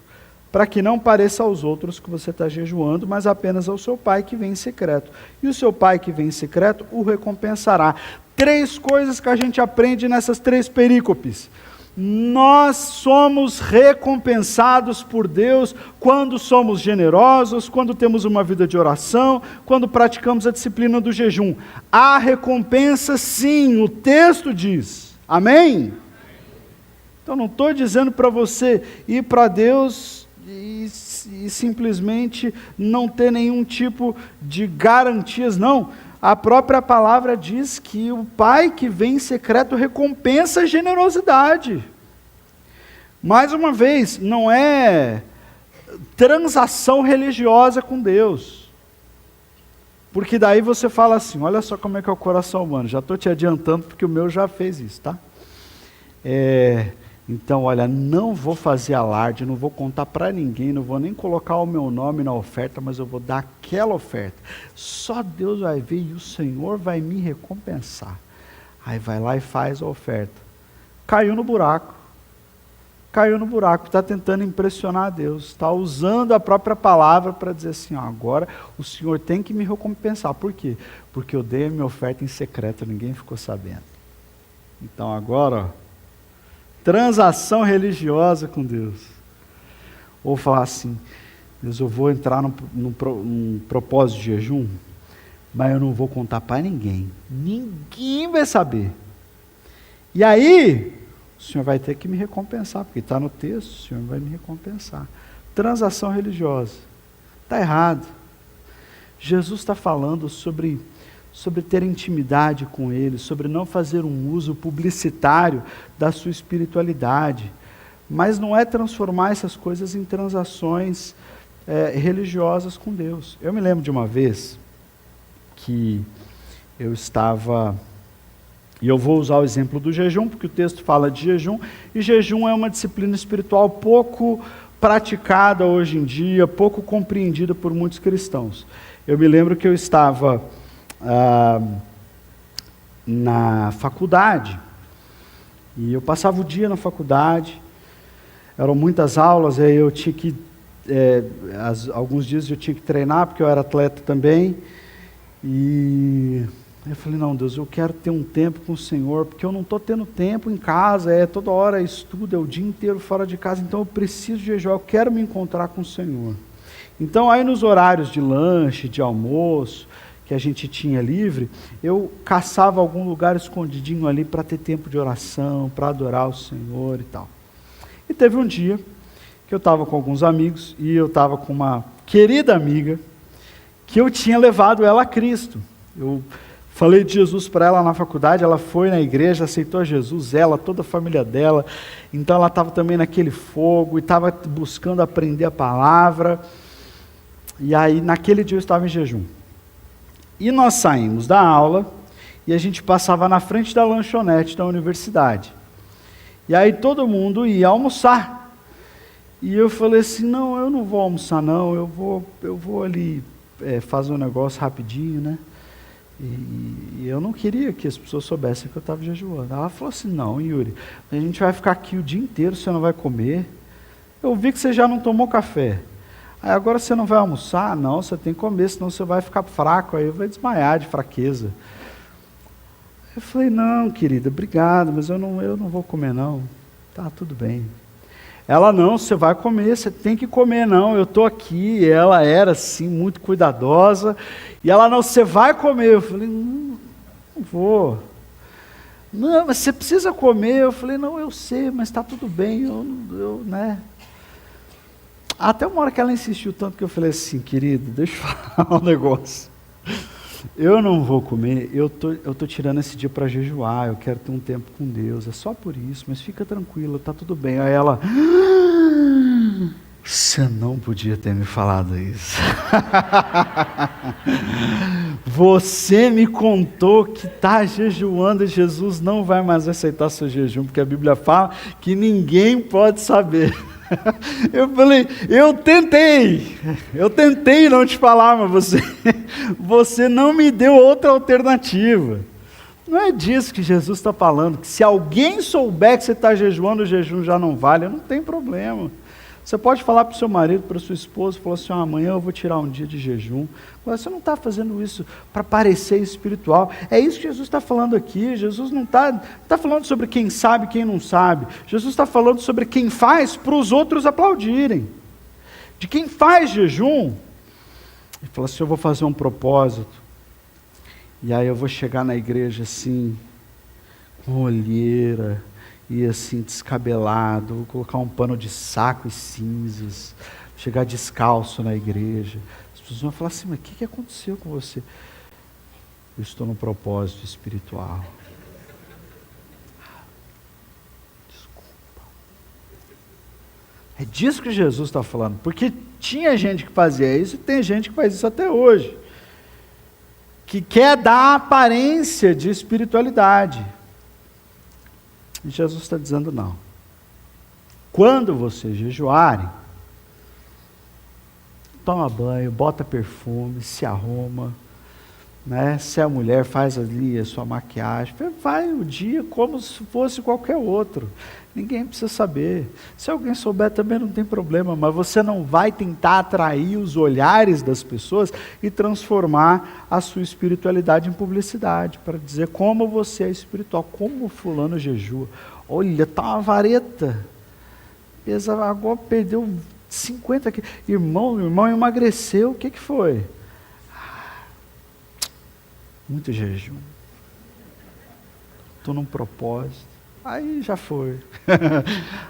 para que não pareça aos outros que você está jejuando, mas apenas ao seu Pai que vem em secreto. E o seu Pai que vem em secreto o recompensará. 3 coisas que a gente aprende nessas 3 perícopes. Nós somos recompensados por Deus quando somos generosos, quando temos uma vida de oração, quando praticamos a disciplina do jejum. Há recompensa sim, o texto diz. Amém? Então não estou dizendo para você ir para Deus e simplesmente não ter nenhum tipo de garantias, não. A própria palavra diz que o Pai que vem em secreto recompensa a generosidade. Mais uma vez, não é transação religiosa com Deus. Porque daí você fala assim, olha só como é que é o coração humano, já estou te adiantando porque o meu já fez isso, tá? Então, olha, não vou fazer alarde, não vou contar para ninguém, não vou nem colocar o meu nome na oferta, mas eu vou dar aquela oferta. Só Deus vai ver e o Senhor vai me recompensar. Aí vai lá e faz a oferta. Caiu no buraco, está tentando impressionar Deus, está usando a própria palavra para dizer assim, ó, agora o Senhor tem que me recompensar. Por quê? Porque eu dei a minha oferta em secreto, ninguém ficou sabendo. Então agora, ó, transação religiosa com Deus. Ou falar assim, Deus, eu vou entrar num propósito de jejum, mas eu não vou contar para ninguém. Ninguém vai saber. E aí, o Senhor vai ter que me recompensar, porque está no texto, o Senhor vai me recompensar. Transação religiosa. Está errado. Jesus está falando sobre ter intimidade com Ele, sobre não fazer um uso publicitário da sua espiritualidade, mas não é transformar essas coisas em transações religiosas com Deus. Eu me lembro de uma vez que eu estava, e eu vou usar o exemplo do jejum, porque o texto fala de jejum, e jejum é uma disciplina espiritual pouco praticada hoje em dia, pouco compreendida por muitos cristãos. Eu me lembro que eu estava na faculdade, e eu passava o dia na faculdade, eram muitas aulas, aí eu tinha que, alguns dias eu tinha que treinar, porque eu era atleta também, e eu falei, não, Deus, eu quero ter um tempo com o Senhor, porque eu não estou tendo tempo em casa, toda hora estudo, é o dia inteiro fora de casa, então eu preciso de jejuar, eu quero me encontrar com o Senhor. Então aí nos horários de lanche, de almoço, que a gente tinha livre, eu caçava algum lugar escondidinho ali para ter tempo de oração, para adorar o Senhor e tal. E teve um dia que eu estava com alguns amigos e eu estava com uma querida amiga que eu tinha levado ela a Cristo. Eu falei de Jesus para ela na faculdade, ela foi na igreja, aceitou Jesus, ela, toda a família dela, então ela estava também naquele fogo e estava buscando aprender a palavra. E aí naquele dia eu estava em jejum. E nós saímos da aula e a gente passava na frente da lanchonete da universidade. E aí todo mundo ia almoçar. E eu falei assim, não, eu não vou almoçar não, eu vou ali fazer um negócio rapidinho, né? E eu não queria que as pessoas soubessem que eu estava jejuando. Ela falou assim, não, Yuri, a gente vai ficar aqui o dia inteiro, você não vai comer. Eu vi que você já não tomou café. Aí agora você não vai almoçar? Não, você tem que comer, senão você vai ficar fraco, aí vai desmaiar de fraqueza. Eu falei, não, querida, obrigado, mas eu não vou comer não. Tá, tudo bem. Ela, não, você vai comer, você tem que comer, não, eu estou aqui. Ela era, assim, muito cuidadosa. E ela, não, você vai comer. Eu falei, não vou. Não, mas você precisa comer. Eu falei, não, eu sei, mas está tudo bem, né? Até uma hora que ela insistiu tanto que eu falei assim, querido, deixa eu falar um negócio. Eu não vou comer, eu tô tirando esse dia para jejuar, eu quero ter um tempo com Deus, é só por isso, mas fica tranquila, tá tudo bem. Aí ela, você não podia ter me falado isso. Você me contou que está jejuando e Jesus não vai mais aceitar seu jejum, porque a Bíblia fala que ninguém pode saber. Eu falei, eu tentei não te falar, mas você não me deu outra alternativa. Não é disso que Jesus está falando, que se alguém souber que você está jejuando, o jejum já não vale, não tem problema. Você pode falar para o seu marido, para a sua esposa, falar assim, amanhã eu vou tirar um dia de jejum. Mas você não está fazendo isso para parecer espiritual. É isso que Jesus está falando aqui. Jesus não está falando sobre quem sabe e quem não sabe. Jesus está falando sobre quem faz para os outros aplaudirem. De quem faz jejum. Ele fala assim, eu vou fazer um propósito. E aí eu vou chegar na igreja assim, com olheira, e assim, descabelado, vou colocar um pano de saco e cinzas, chegar descalço na igreja. As pessoas vão falar assim, mas o que aconteceu com você? Eu estou num propósito espiritual. Desculpa. É disso que Jesus está falando, porque tinha gente que fazia isso e tem gente que faz isso até hoje, que quer dar aparência de espiritualidade. E Jesus está dizendo não. Quando vocês jejuarem, toma banho, bota perfume, se arruma, né? Se a mulher faz ali a sua maquiagem, vai o dia como se fosse qualquer outro. Ninguém precisa saber. Se alguém souber também não tem problema, mas você não vai tentar atrair os olhares das pessoas e transformar a sua espiritualidade em publicidade, para dizer como você é espiritual, como fulano jejua. Olha, tá uma vareta. Pesa, agora perdeu 50 quilos. Irmão emagreceu, o que foi? Muito jejum. Estou num propósito. Aí já foi.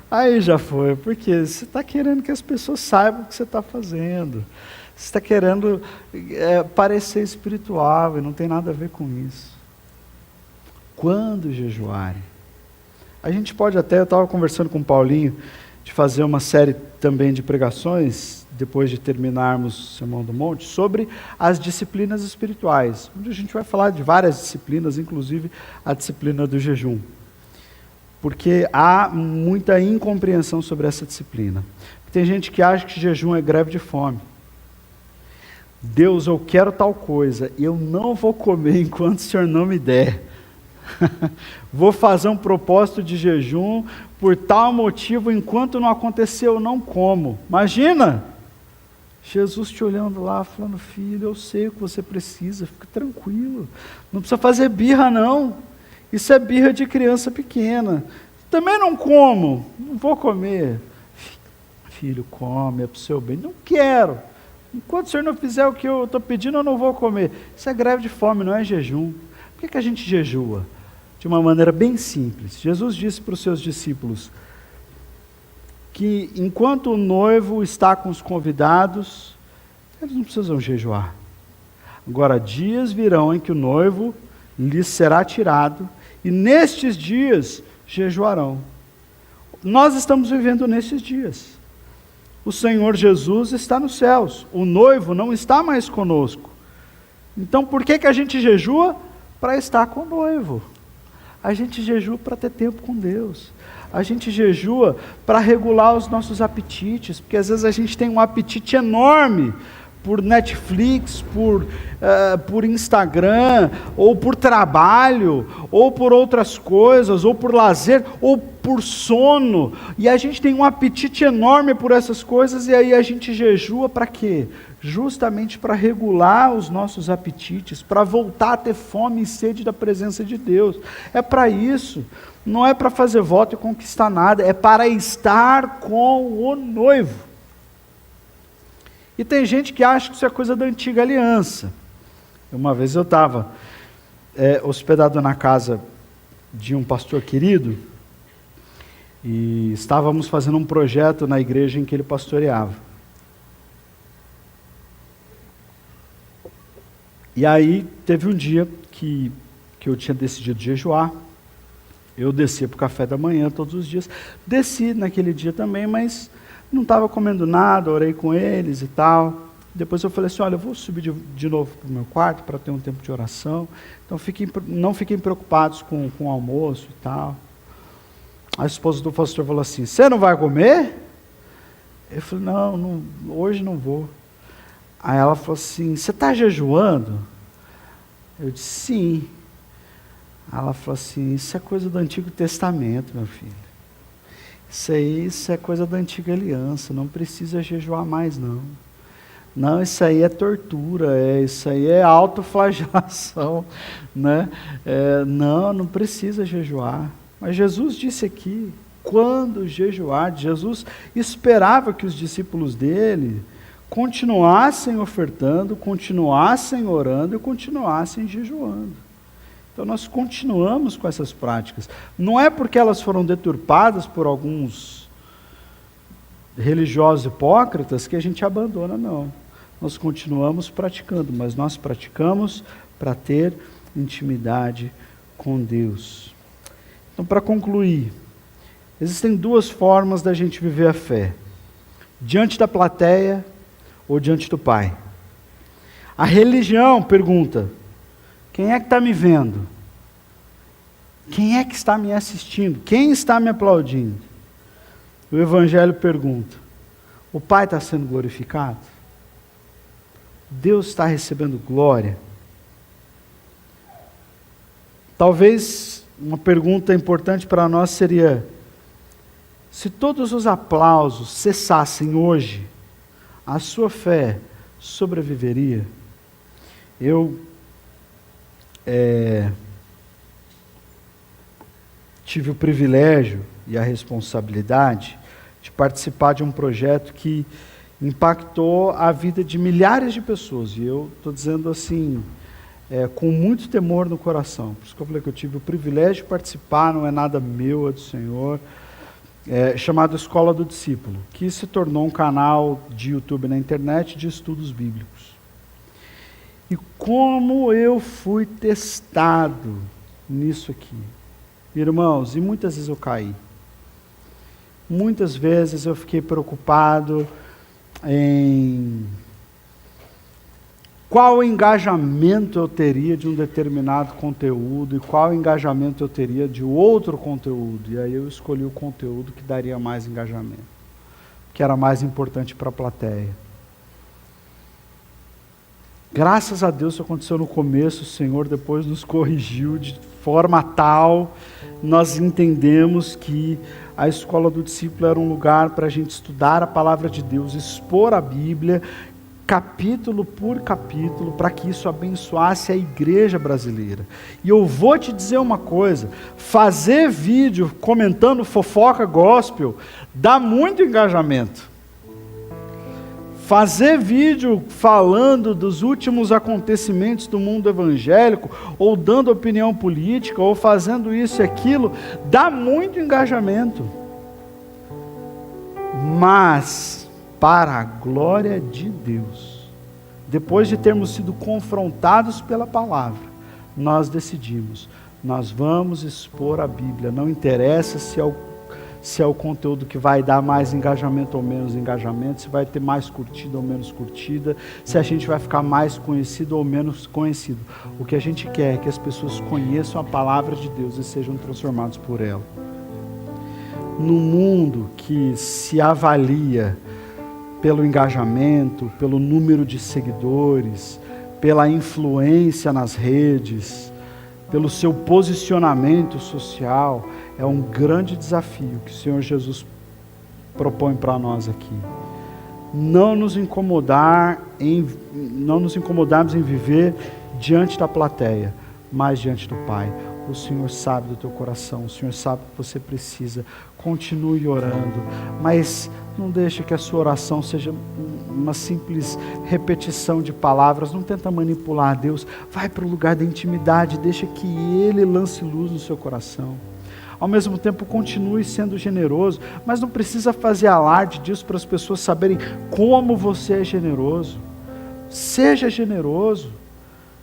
Aí já foi. Porque você está querendo que as pessoas saibam o que você está fazendo. Você está querendo parecer espiritual e não tem nada a ver com isso. Quando jejuarem. A gente pode até, eu estava conversando com o Paulinho, de fazer uma série também de pregações, depois de terminarmos o Sermão do Monte, sobre as disciplinas espirituais, onde a gente vai falar de várias disciplinas, inclusive a disciplina do jejum. Porque há muita incompreensão sobre essa disciplina. Tem gente que acha que jejum é greve de fome. Deus, eu quero tal coisa, eu não vou comer enquanto o Senhor não me der. Vou fazer um propósito de jejum por tal motivo, enquanto não aconteceu, eu não como. Imagina! Jesus te olhando lá, falando, filho, eu sei o que você precisa, fica tranquilo. Não precisa fazer birra, não. Isso é birra de criança pequena. Também não como, não vou comer. Filho, come, é para o seu bem. Não quero. Enquanto o Senhor não fizer o que eu estou pedindo, eu não vou comer. Isso é greve de fome, não é jejum. Por que a gente jejua? De uma maneira bem simples. Jesus disse para os seus discípulos que enquanto o noivo está com os convidados, eles não precisam jejuar. Agora, dias virão em que o noivo lhes será tirado, e nestes dias jejuarão. Nós estamos vivendo nesses dias. O Senhor Jesus está nos céus, o noivo não está mais conosco. Então, por que a gente jejua? Para estar com o noivo. A gente jejua para ter tempo com Deus. A gente jejua para regular os nossos apetites, porque às vezes a gente tem um apetite enorme por Netflix, por Instagram, ou por trabalho, ou por outras coisas, ou por lazer, ou por sono, e a gente tem um apetite enorme por essas coisas, e aí a gente jejua para quê? Justamente para regular os nossos apetites, para voltar a ter fome e sede da presença de Deus. É para isso, não é para fazer voto e conquistar nada, é para estar com o noivo. E tem gente que acha que isso é coisa da antiga aliança. Uma vez eu estava hospedado na casa de um pastor querido, e estávamos fazendo um projeto na igreja em que ele pastoreava. E aí teve um dia que eu tinha decidido jejuar. Eu descia para o café da manhã todos os dias. Desci naquele dia também, mas não estava comendo nada, orei com eles e tal. Depois eu falei assim, olha, eu vou subir de novo para o meu quarto para ter um tempo de oração. Então não fiquem preocupados com o almoço e tal. A esposa do pastor falou assim, você não vai comer? Eu falei, não, hoje não vou. Aí ela falou assim, você está jejuando? Eu disse, sim. Aí ela falou assim, isso é coisa do Antigo Testamento, meu filho. Isso é coisa da Antiga Aliança, não precisa jejuar mais, não. Não, isso aí é tortura, isso aí é autoflagelação, né? Não precisa jejuar. Mas Jesus disse aqui, quando jejuar, Jesus esperava que os discípulos dele continuassem ofertando, continuassem orando e continuassem jejuando. Então nós continuamos com essas práticas. Não é porque elas foram deturpadas por alguns religiosos hipócritas que a gente abandona, não. Nós continuamos praticando, mas nós praticamos para ter intimidade com Deus. Então, para concluir, existem duas formas da gente viver a fé. Diante da plateia ou diante do Pai? A religião pergunta: quem é que está me vendo? Quem é que está me assistindo? Quem está me aplaudindo? O Evangelho pergunta: o Pai está sendo glorificado? Deus está recebendo glória? Talvez uma pergunta importante para nós seria: se todos os aplausos cessassem hoje, a sua fé sobreviveria? Eu tive o privilégio e a responsabilidade de participar de um projeto que impactou a vida de milhares de pessoas. E eu estou dizendo assim, com muito temor no coração. Por isso que eu falei que eu tive o privilégio de participar, não é nada meu, é do Senhor, chamado Escola do Discípulo, que se tornou um canal de YouTube na internet de estudos bíblicos. E como eu fui testado nisso aqui. Irmãos, e muitas vezes eu caí. Muitas vezes eu fiquei preocupado em qual engajamento eu teria de um determinado conteúdo e qual engajamento eu teria de outro conteúdo. E aí eu escolhi o conteúdo que daria mais engajamento, que era mais importante para a plateia. Graças a Deus isso aconteceu no começo, o Senhor depois nos corrigiu de forma tal, nós entendemos que a Escola do Discípulo era um lugar para a gente estudar a Palavra de Deus, expor a Bíblia, capítulo por capítulo, para que isso abençoasse a igreja brasileira. E eu vou te dizer uma coisa, fazer vídeo comentando fofoca gospel dá muito engajamento. Fazer vídeo falando dos últimos acontecimentos do mundo evangélico, ou dando opinião política, ou fazendo isso e aquilo, dá muito engajamento. Mas, para a glória de Deus, depois de termos sido confrontados pela palavra, nós decidimos, nós vamos expor a Bíblia, não interessa se é o conteúdo que vai dar mais engajamento ou menos engajamento, se vai ter mais curtida ou menos curtida, se a gente vai ficar mais conhecido ou menos conhecido. O que a gente quer é que as pessoas conheçam a palavra de Deus e sejam transformados por ela. No mundo que se avalia pelo engajamento, pelo número de seguidores, pela influência nas redes, pelo seu posicionamento social, é um grande desafio que o Senhor Jesus propõe para nós aqui. Não nos incomodarmos em viver diante da plateia, mas diante do Pai. O Senhor sabe do teu coração, o Senhor sabe que você precisa. Continue orando, mas não deixe que a sua oração seja uma simples repetição de palavras. Não tenta manipular Deus. Vai para o lugar da intimidade, deixa que Ele lance luz no seu coração. Ao mesmo tempo, continue sendo generoso, mas não precisa fazer alarde disso para as pessoas saberem como você é generoso. Seja generoso,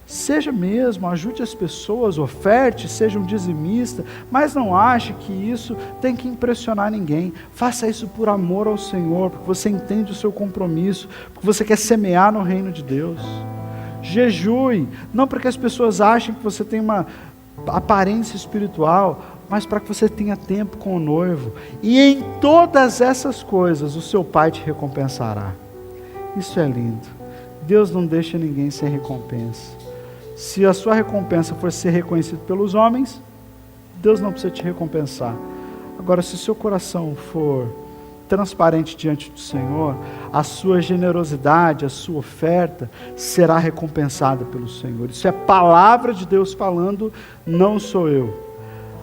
seja mesmo, ajude as pessoas, oferte, seja um dizimista, mas não ache que isso tem que impressionar ninguém. Faça isso por amor ao Senhor, porque você entende o seu compromisso, porque você quer semear no reino de Deus. Jejue, não para que as pessoas achem que você tem uma aparência espiritual, mas para que você tenha tempo com o noivo. E em todas essas coisas, o seu Pai te recompensará. Isso é lindo. Deus não deixa ninguém sem recompensa. Se a sua recompensa for ser reconhecido pelos homens, Deus não precisa te recompensar. Agora, se o seu coração for transparente diante do Senhor, a sua generosidade, a sua oferta será recompensada pelo Senhor. Isso é palavra de Deus falando, não sou eu.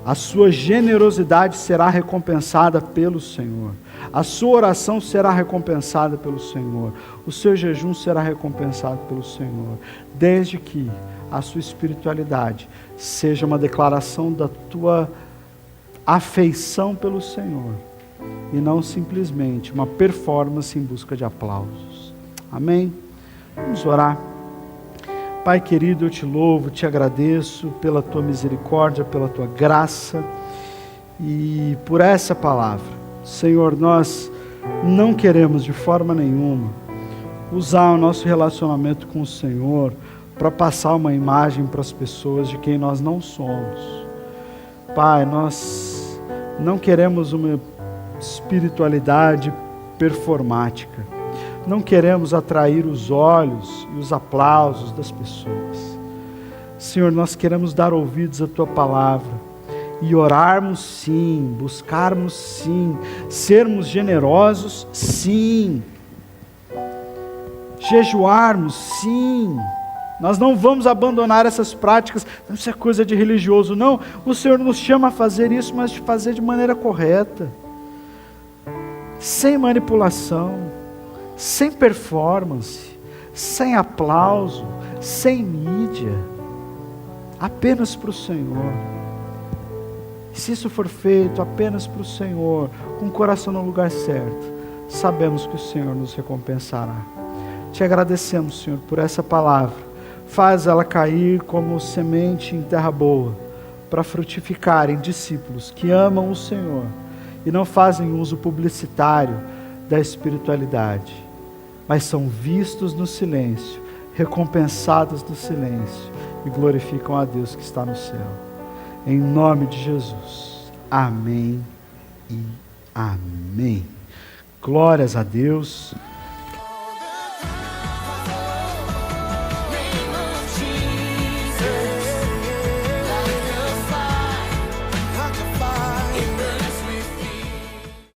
A sua generosidade será recompensada pelo Senhor. A sua oração será recompensada pelo Senhor. O seu jejum será recompensado pelo Senhor. Desde que a sua espiritualidade seja uma declaração da tua afeição pelo Senhor. E não simplesmente uma performance em busca de aplausos. Amém? Vamos orar. Pai querido, eu te louvo, te agradeço pela tua misericórdia, pela tua graça e por essa palavra. Senhor, nós não queremos de forma nenhuma usar o nosso relacionamento com o Senhor para passar uma imagem para as pessoas de quem nós não somos. Pai, nós não queremos uma espiritualidade performática. Não queremos atrair os olhos e os aplausos das pessoas. Senhor, nós queremos dar ouvidos à Tua palavra e orarmos sim, buscarmos sim, sermos generosos sim, jejuarmos sim. Nós não vamos abandonar essas práticas, isso é coisa de religioso, não. O Senhor nos chama a fazer isso, mas de fazer de maneira correta, sem manipulação, sem performance, sem aplauso, sem mídia, apenas para o Senhor. E se isso for feito apenas para o Senhor, com o coração no lugar certo, sabemos que o Senhor nos recompensará. Te agradecemos, Senhor, por essa palavra. Faz ela cair como semente em terra boa, para frutificar em discípulos que amam o Senhor e não fazem uso publicitário da espiritualidade, mas são vistos no silêncio, recompensados no silêncio e glorificam a Deus que está no céu. Em nome de Jesus. Amém e amém. Glórias a Deus.